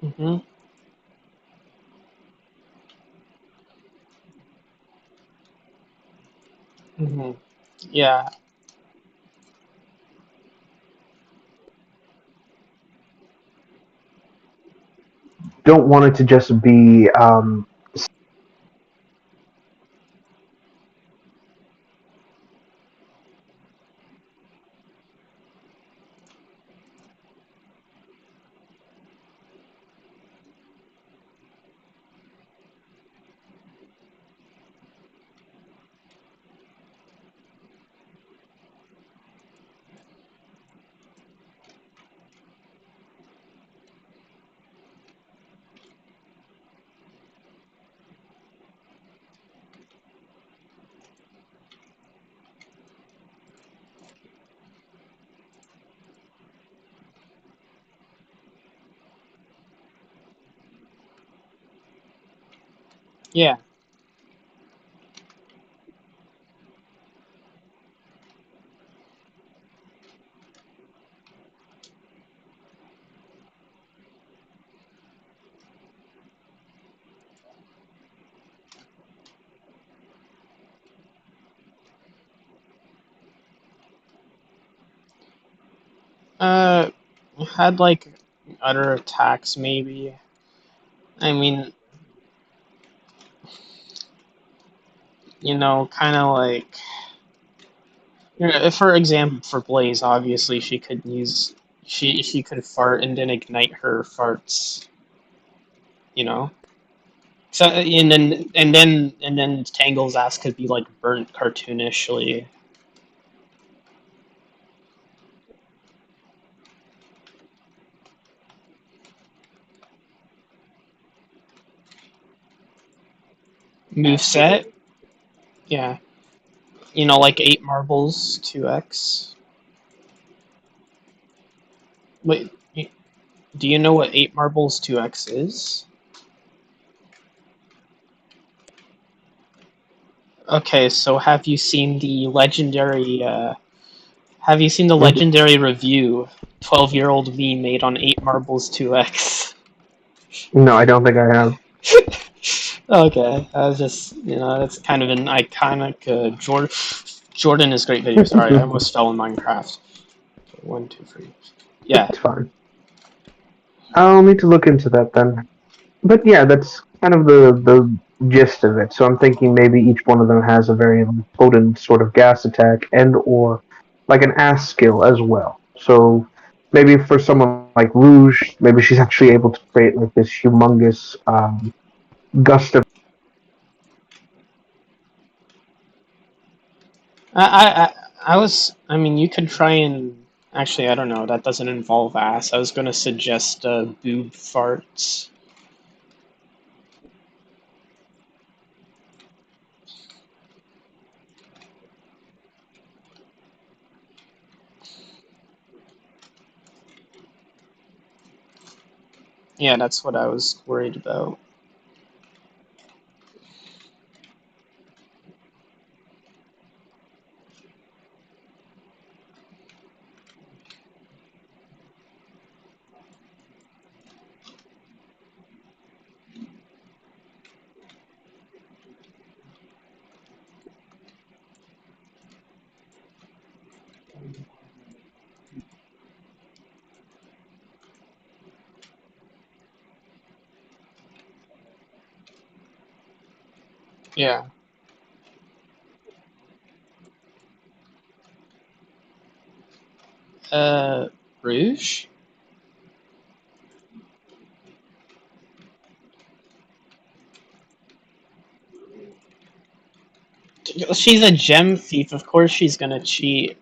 mhm, mhm. Yeah, don't want it to just be Yeah. Uh, had like other attacks maybe. I mean, kind of like, if, for example, for Blaze, obviously she could fart and then ignite her farts. You know. So and then Tangle's ass could be like burnt cartoonishly. Moveset, yeah. Like 8 marbles, 2x. Wait, do you know what 8 marbles, 2x is? Okay, so have you seen the legendary review 12-year-old me made on 8 marbles, 2x? no, I don't think I have. Okay, I was just, that's kind of an iconic Jordan is great video. Sorry, I almost fell in Minecraft. Okay, 1, 2, 3. Yeah. It's fine. I'll need to look into that then. But yeah, that's kind of the gist of it. So I'm thinking maybe each one of them has a very potent sort of gas attack and or like an ass skill as well. So maybe for someone like Rouge, maybe she's actually able to create like this humongous gust of. I mean, you could try and actually, I don't know. That doesn't involve ass. I was gonna suggest boob farts. Yeah, that's what I was worried about. Yeah. Uh, Rouge? She's a gem thief. Of course she's gonna cheat.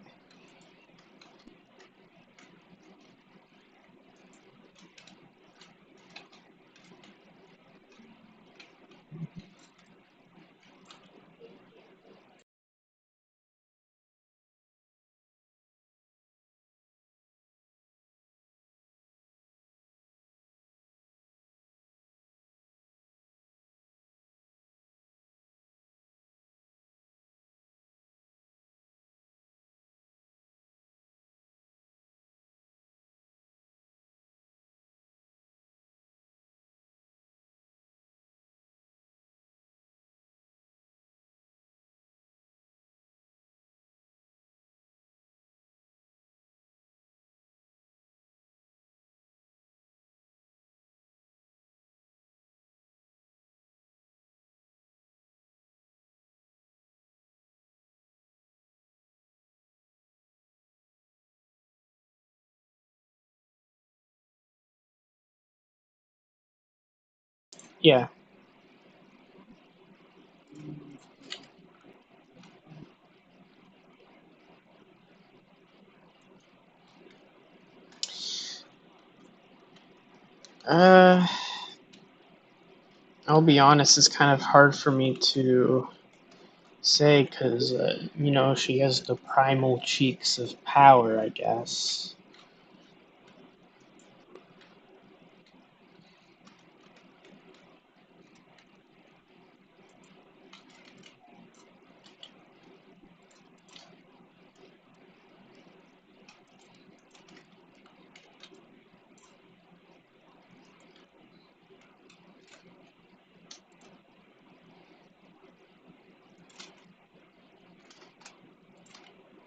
Yeah. Uh, I'll be honest, it's kind of hard for me to say because, she has the primal cheeks of power, I guess.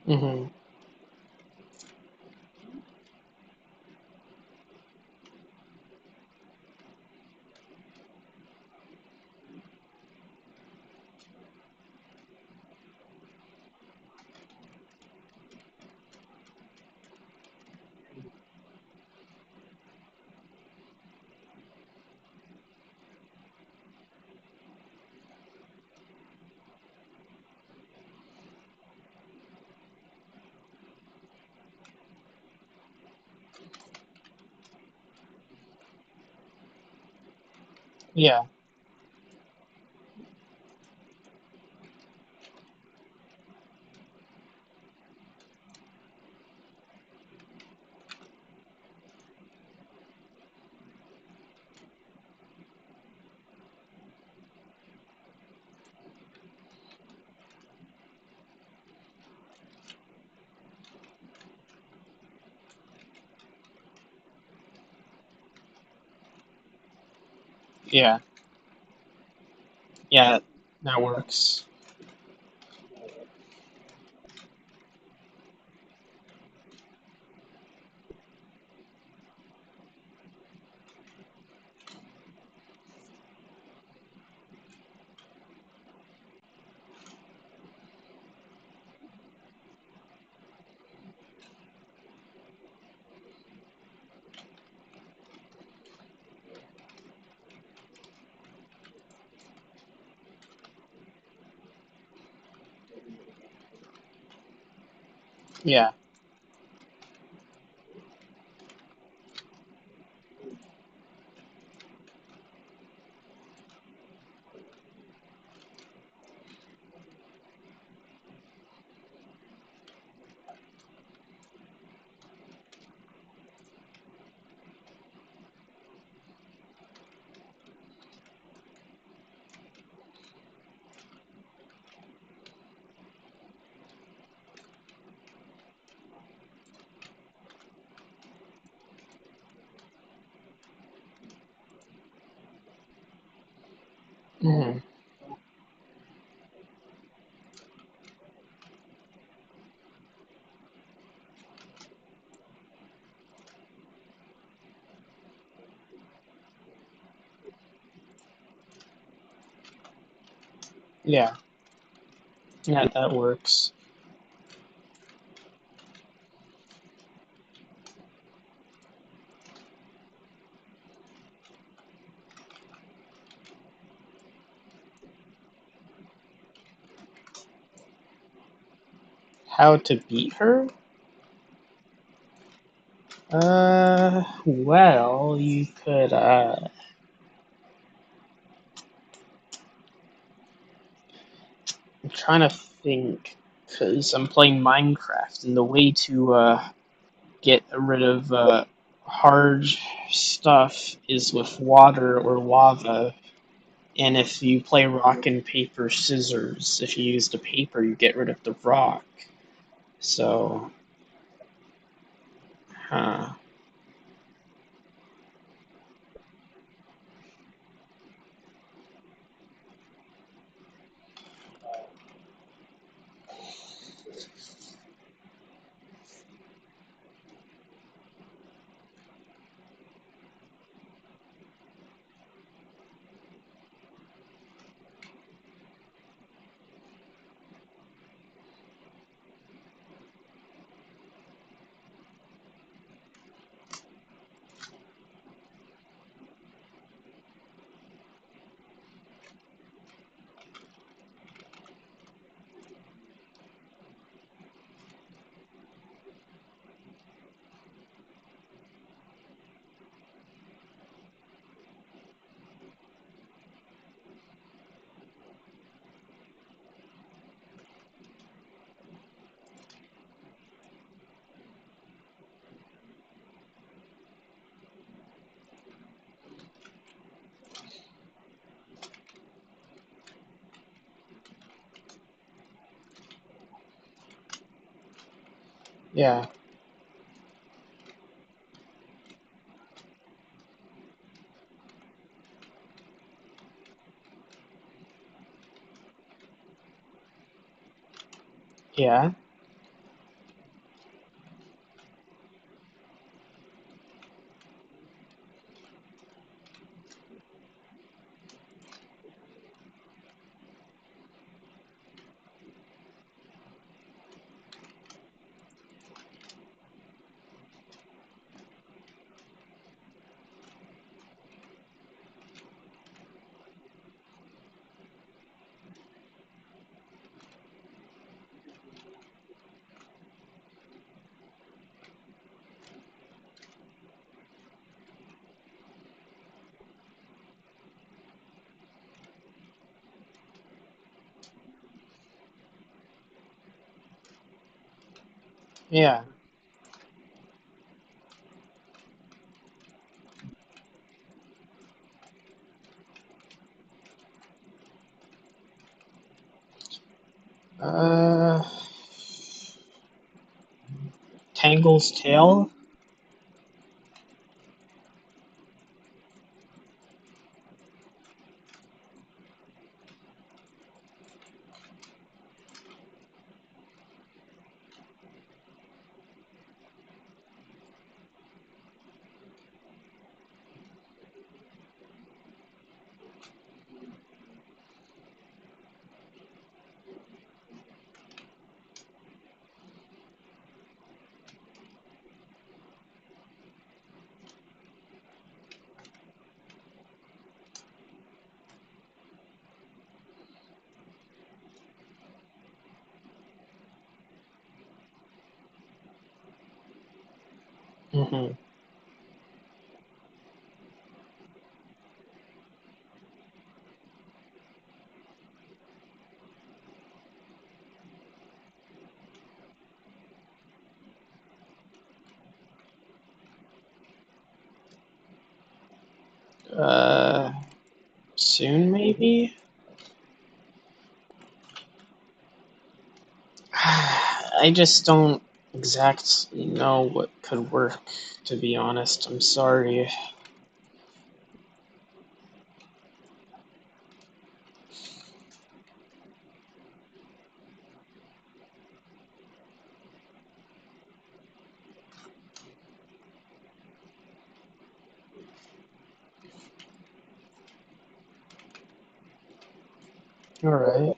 Hmm. Yeah. Yeah. Yeah. That works. Yeah. Hmm. Yeah. Yeah, that works. How to beat her? Well, you could, I'm trying to think, because I'm playing Minecraft, and the way to, get rid of, hard stuff is with water or lava. And if you play rock and paper scissors, if you use the paper, you get rid of the rock. So, huh. Yeah. Yeah. Yeah. Uh, Tangle's tail. Mm-hmm. Uh, Soon maybe. I just don't exactly know what could work. To be honest, I'm sorry. All right.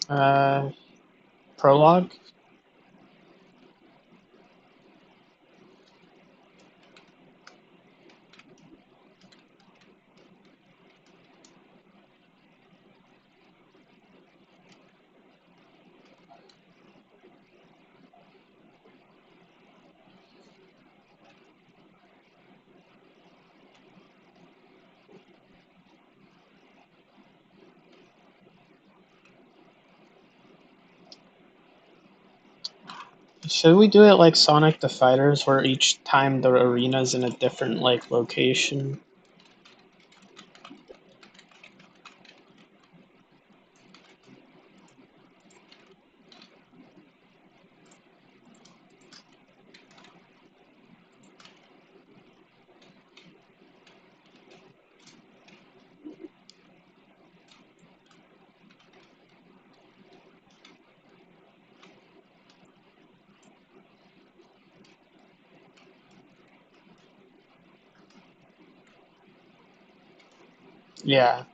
Uh, Prologue. Should we do it like Sonic the Fighters, where each time the arena's in a different like location? Yeah.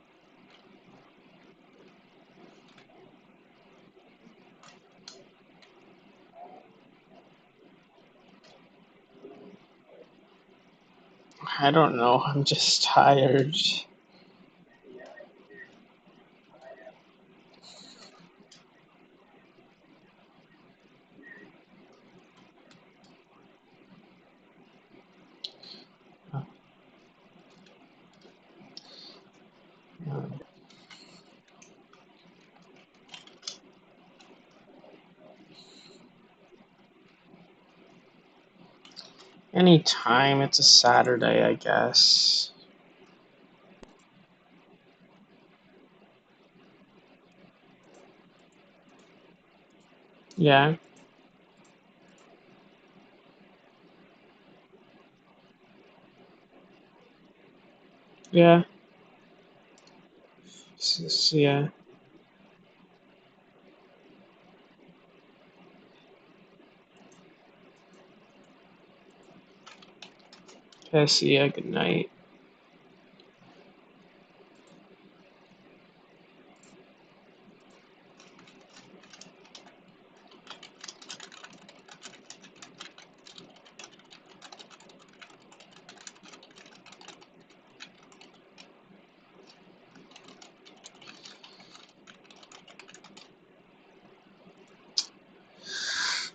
I don't know. I'm just tired. Anytime. It's a Saturday, I guess. Yeah. Yeah. Yeah. Okay, see ya. Good night.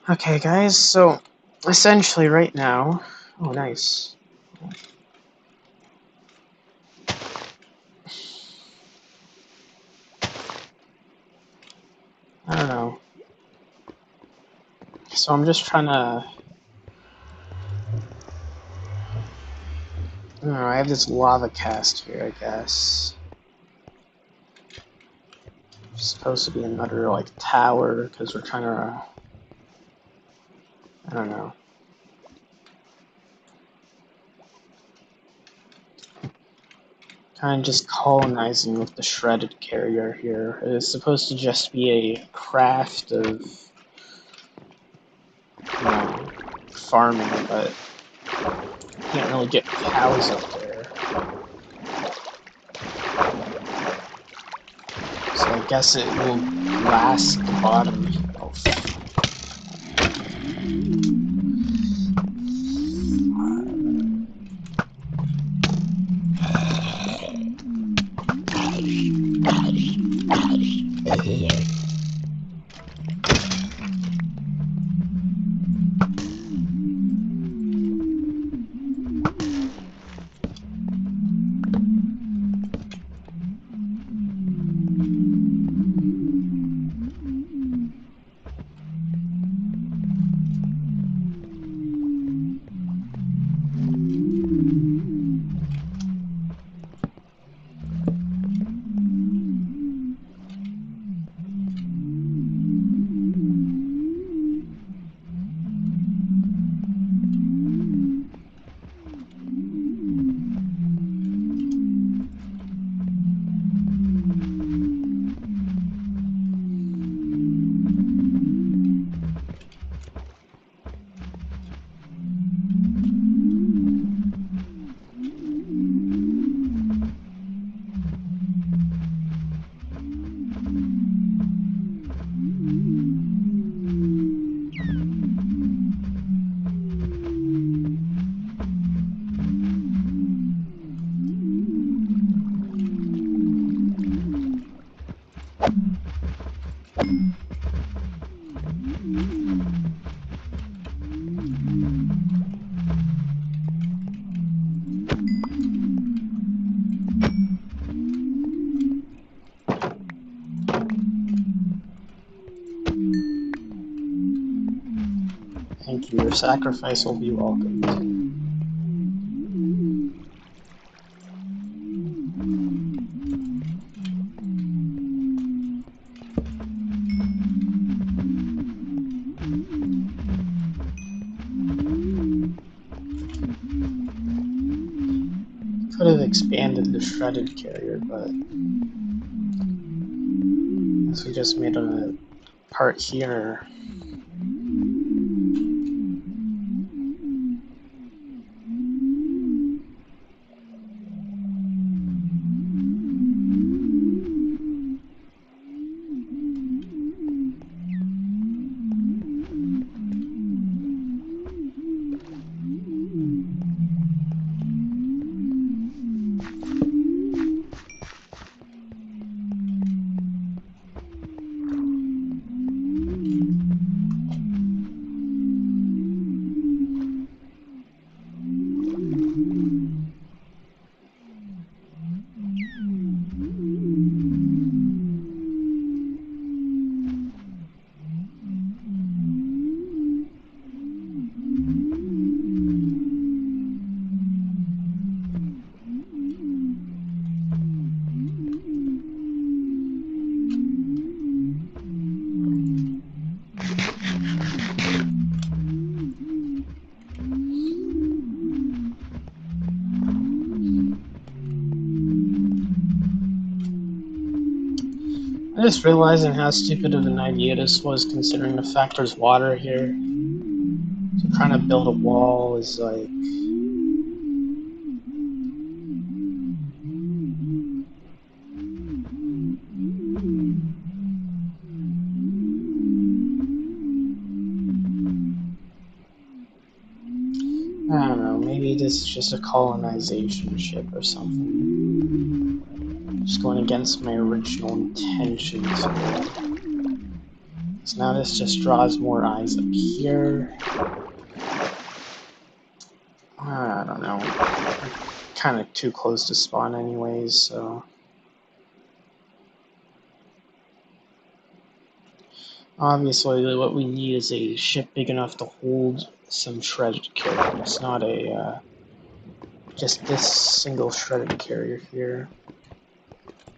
Okay, guys, so essentially right now. Oh, nice. I don't know. So I'm just trying to. I don't know, I have this lava cast here, I guess. It's supposed to be another, like, tower, because we're trying to. I don't know. Kind of just colonizing with the shredded carrier here. It's supposed to just be a craft of, farming, but can't really get cows up there. So I guess it will last the bottom. Oh, thank you. Your sacrifice will be welcomed. Could have expanded the shredded carrier, but since we just made a part here. I'm just realizing how stupid of an idea this was, considering the fact there's water here. So trying to build a wall is like... I don't know, maybe this is just a colonization ship or something. Just going against my original intentions here. So now this just draws more eyes up here. I don't know. I'm kind of too close to spawn anyways, so... Obviously, what we need is a ship big enough to hold some shredded carriers, not a, just this single shredded carrier here.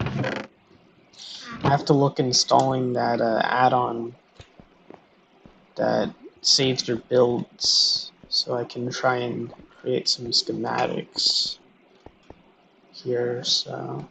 I have to look installing that add-on that saves your builds, so I can try and create some schematics here, so...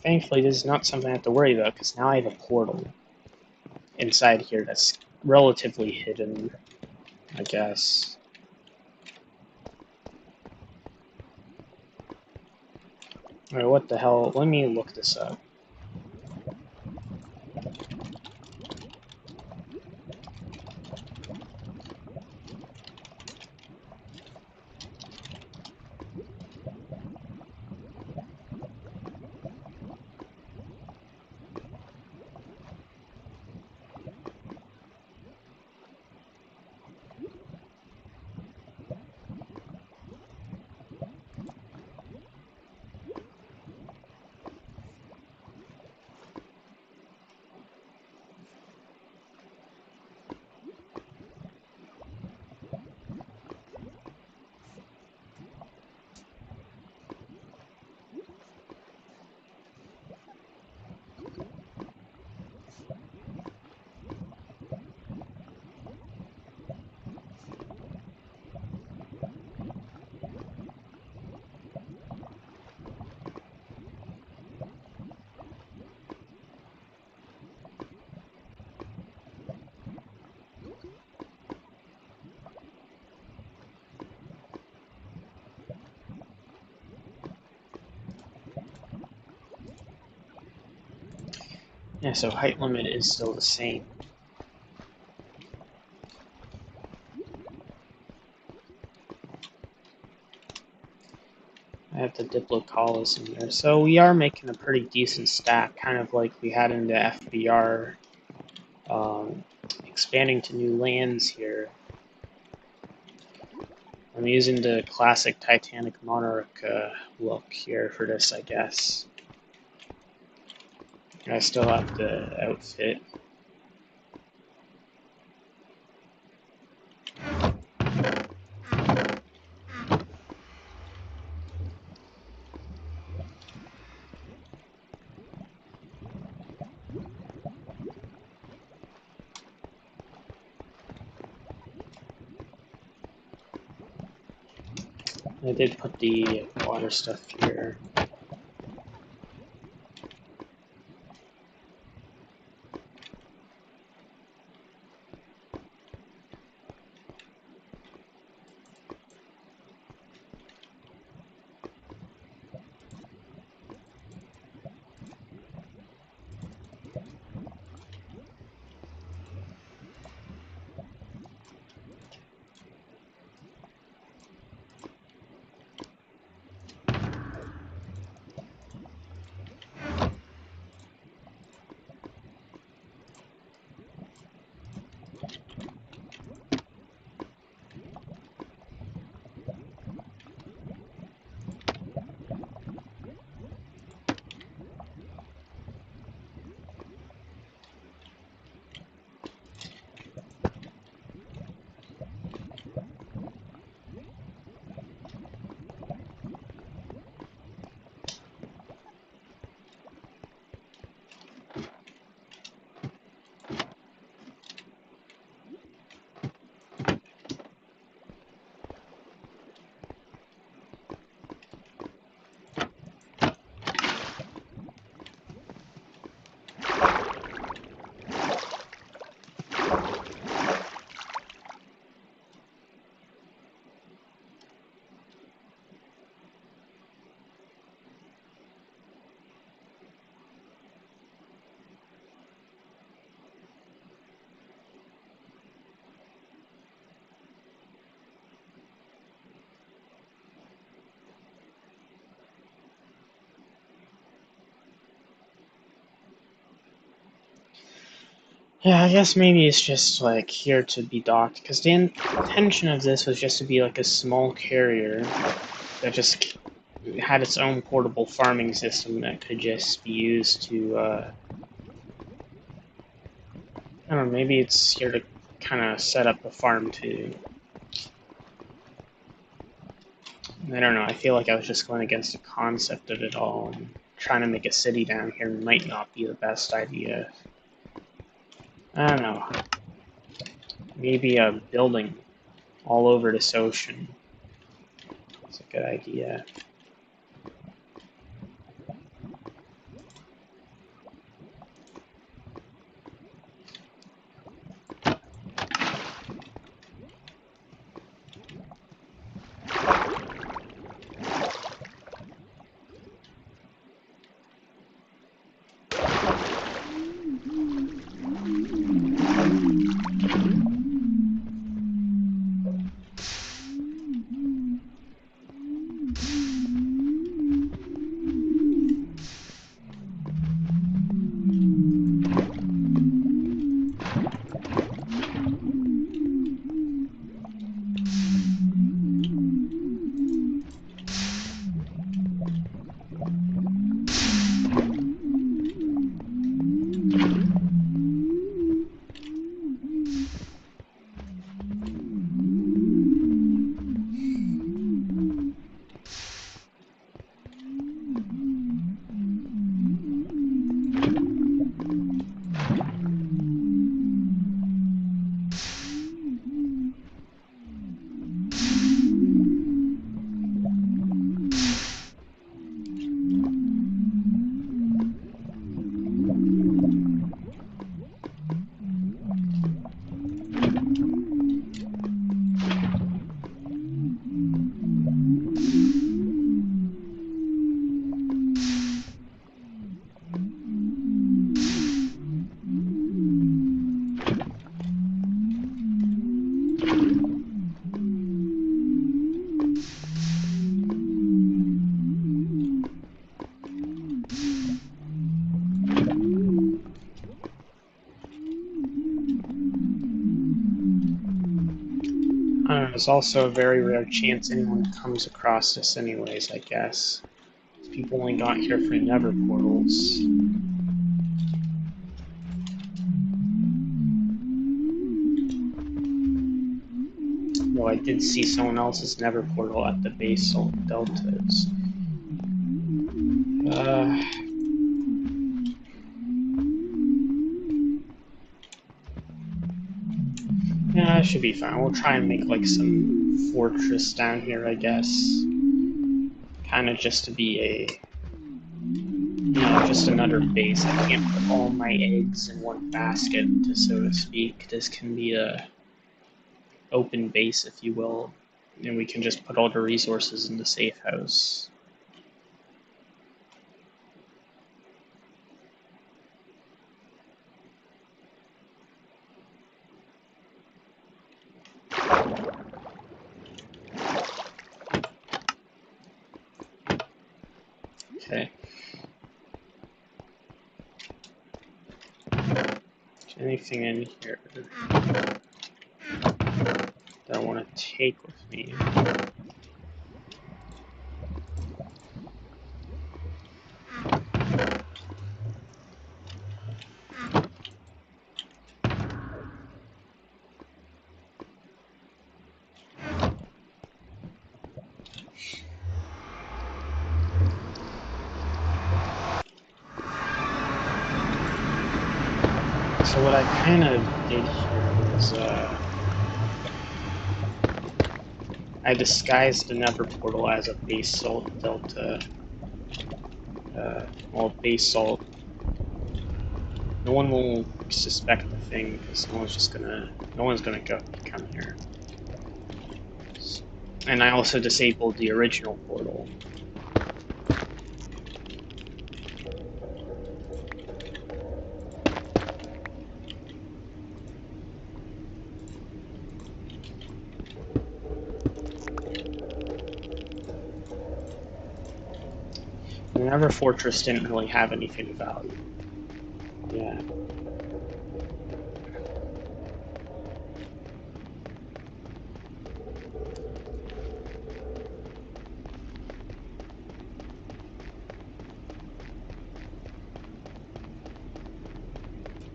Thankfully, this is not something I have to worry about, because now I have a portal inside here that's relatively hidden, I guess. Alright, what the hell? Let me look this up. Yeah, so height limit is still the same. I have the Diplocaulus in there. So we are making a pretty decent stack, kind of like we had in the FBR. Expanding to new lands here. I'm using the classic Titanic Monarch look here for this, I guess. I still have the outfit. I did put the water stuff here. Yeah, I guess maybe it's just like here to be docked, because the intention of this was just to be like a small carrier that just had its own portable farming system that could just be used to, I don't know, maybe it's here to kind of set up a farm too. I don't know, I feel like I was just going against the concept of it all, and trying to make a city down here might not be the best idea. I don't know. Maybe a building all over this ocean. It's a good idea. I don't know, there's also a very rare chance anyone comes across this anyways, I guess. People only got here for nether portals. Though I did see someone else's nether portal at the basalt deltas. Yeah, it should be fine. We'll try and make like some fortress down here, I guess. Kind of just to be a, just another base. I can't put all my eggs in one basket, so to speak. This can be a open base, if you will, and we can just put all the resources in the safe house. Okay. Anything in here that I want to take with me? So what I kind of did here was, I disguised the nether portal as a basalt delta. Well, basalt. No one will suspect the thing because no one's gonna come here. And I also disabled the original portal. The Nether Fortress didn't really have anything of value. Yeah.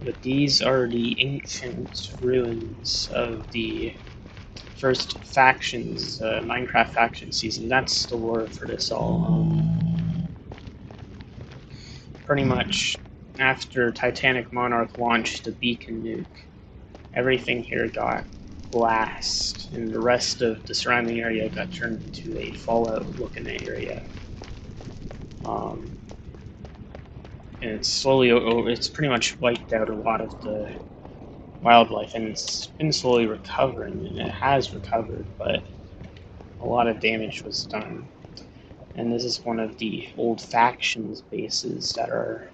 But these are the ancient ruins of the first factions, Minecraft faction season. That's the lore for this all. Pretty much after Titanic Monarch launched the Beacon nuke, everything here got blast, and the rest of the surrounding area got turned into a Fallout-looking area. And it's slowly, it's pretty much wiped out a lot of the wildlife, and it's been slowly recovering, and it has recovered, but a lot of damage was done. And this is one of the old factions bases that are.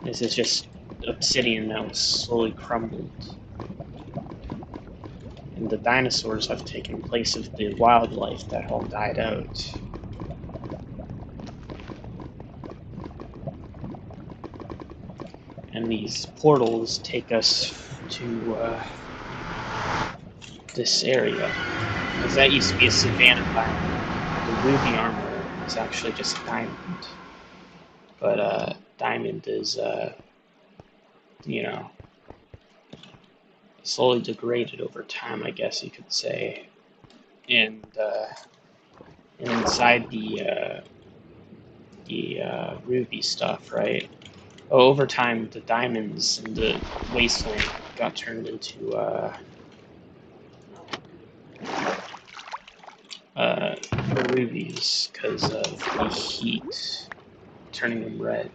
This is just obsidian that was slowly crumbled. And the dinosaurs have taken place of the wildlife that all died out. And these portals take us to this area. Because that used to be a savanna biome. The ruby armor is actually just diamond. But diamond is, you know, slowly degraded over time, I guess you could say. And inside the ruby stuff, right? Over time, the diamonds in the wasteland got turned into rubies because of the heat turning them red.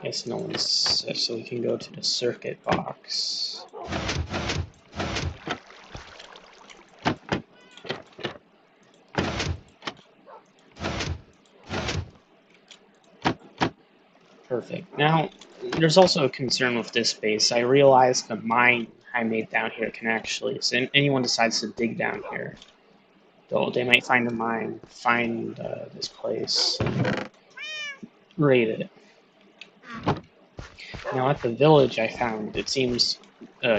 Guess no one's so we can go to the circuit box. Perfect. Now, there's also a concern with this base. I realized the mine I made down here can actually, so anyone decides to dig down here, they might find a mine, find this place, and raid it. Now, at the village I found, it seems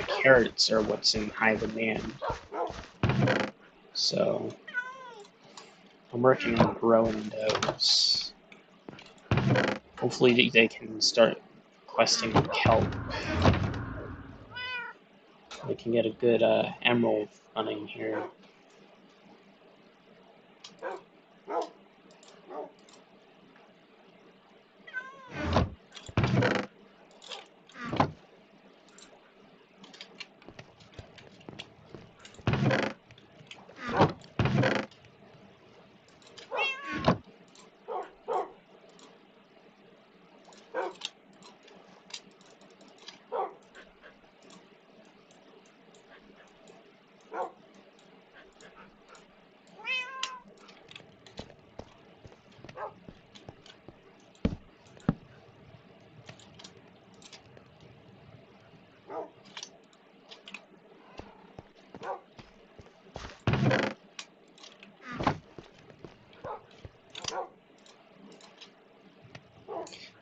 carrots are what's in high demand. So, I'm working on growing those. Hopefully they can start questing kelp. We can get a good emerald running here.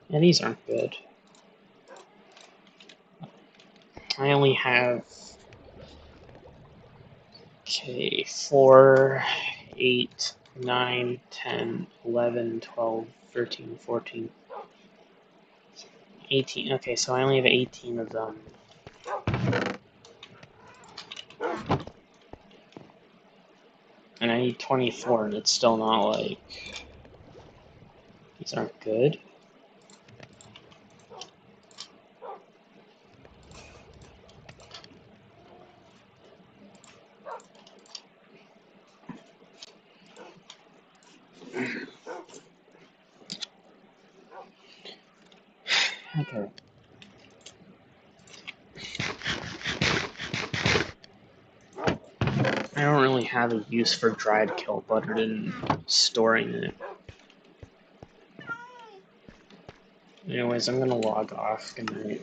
Yeah, these aren't good. I only have 4, 8, 9, 10, 11, 12, 13, 14, 18. Okay, so I only have 18 of them. And I need 24, and it's still not like... These aren't good. Okay. I don't really have a use for dried kelp other than storing it. Anyways, I'm gonna log off. Good night.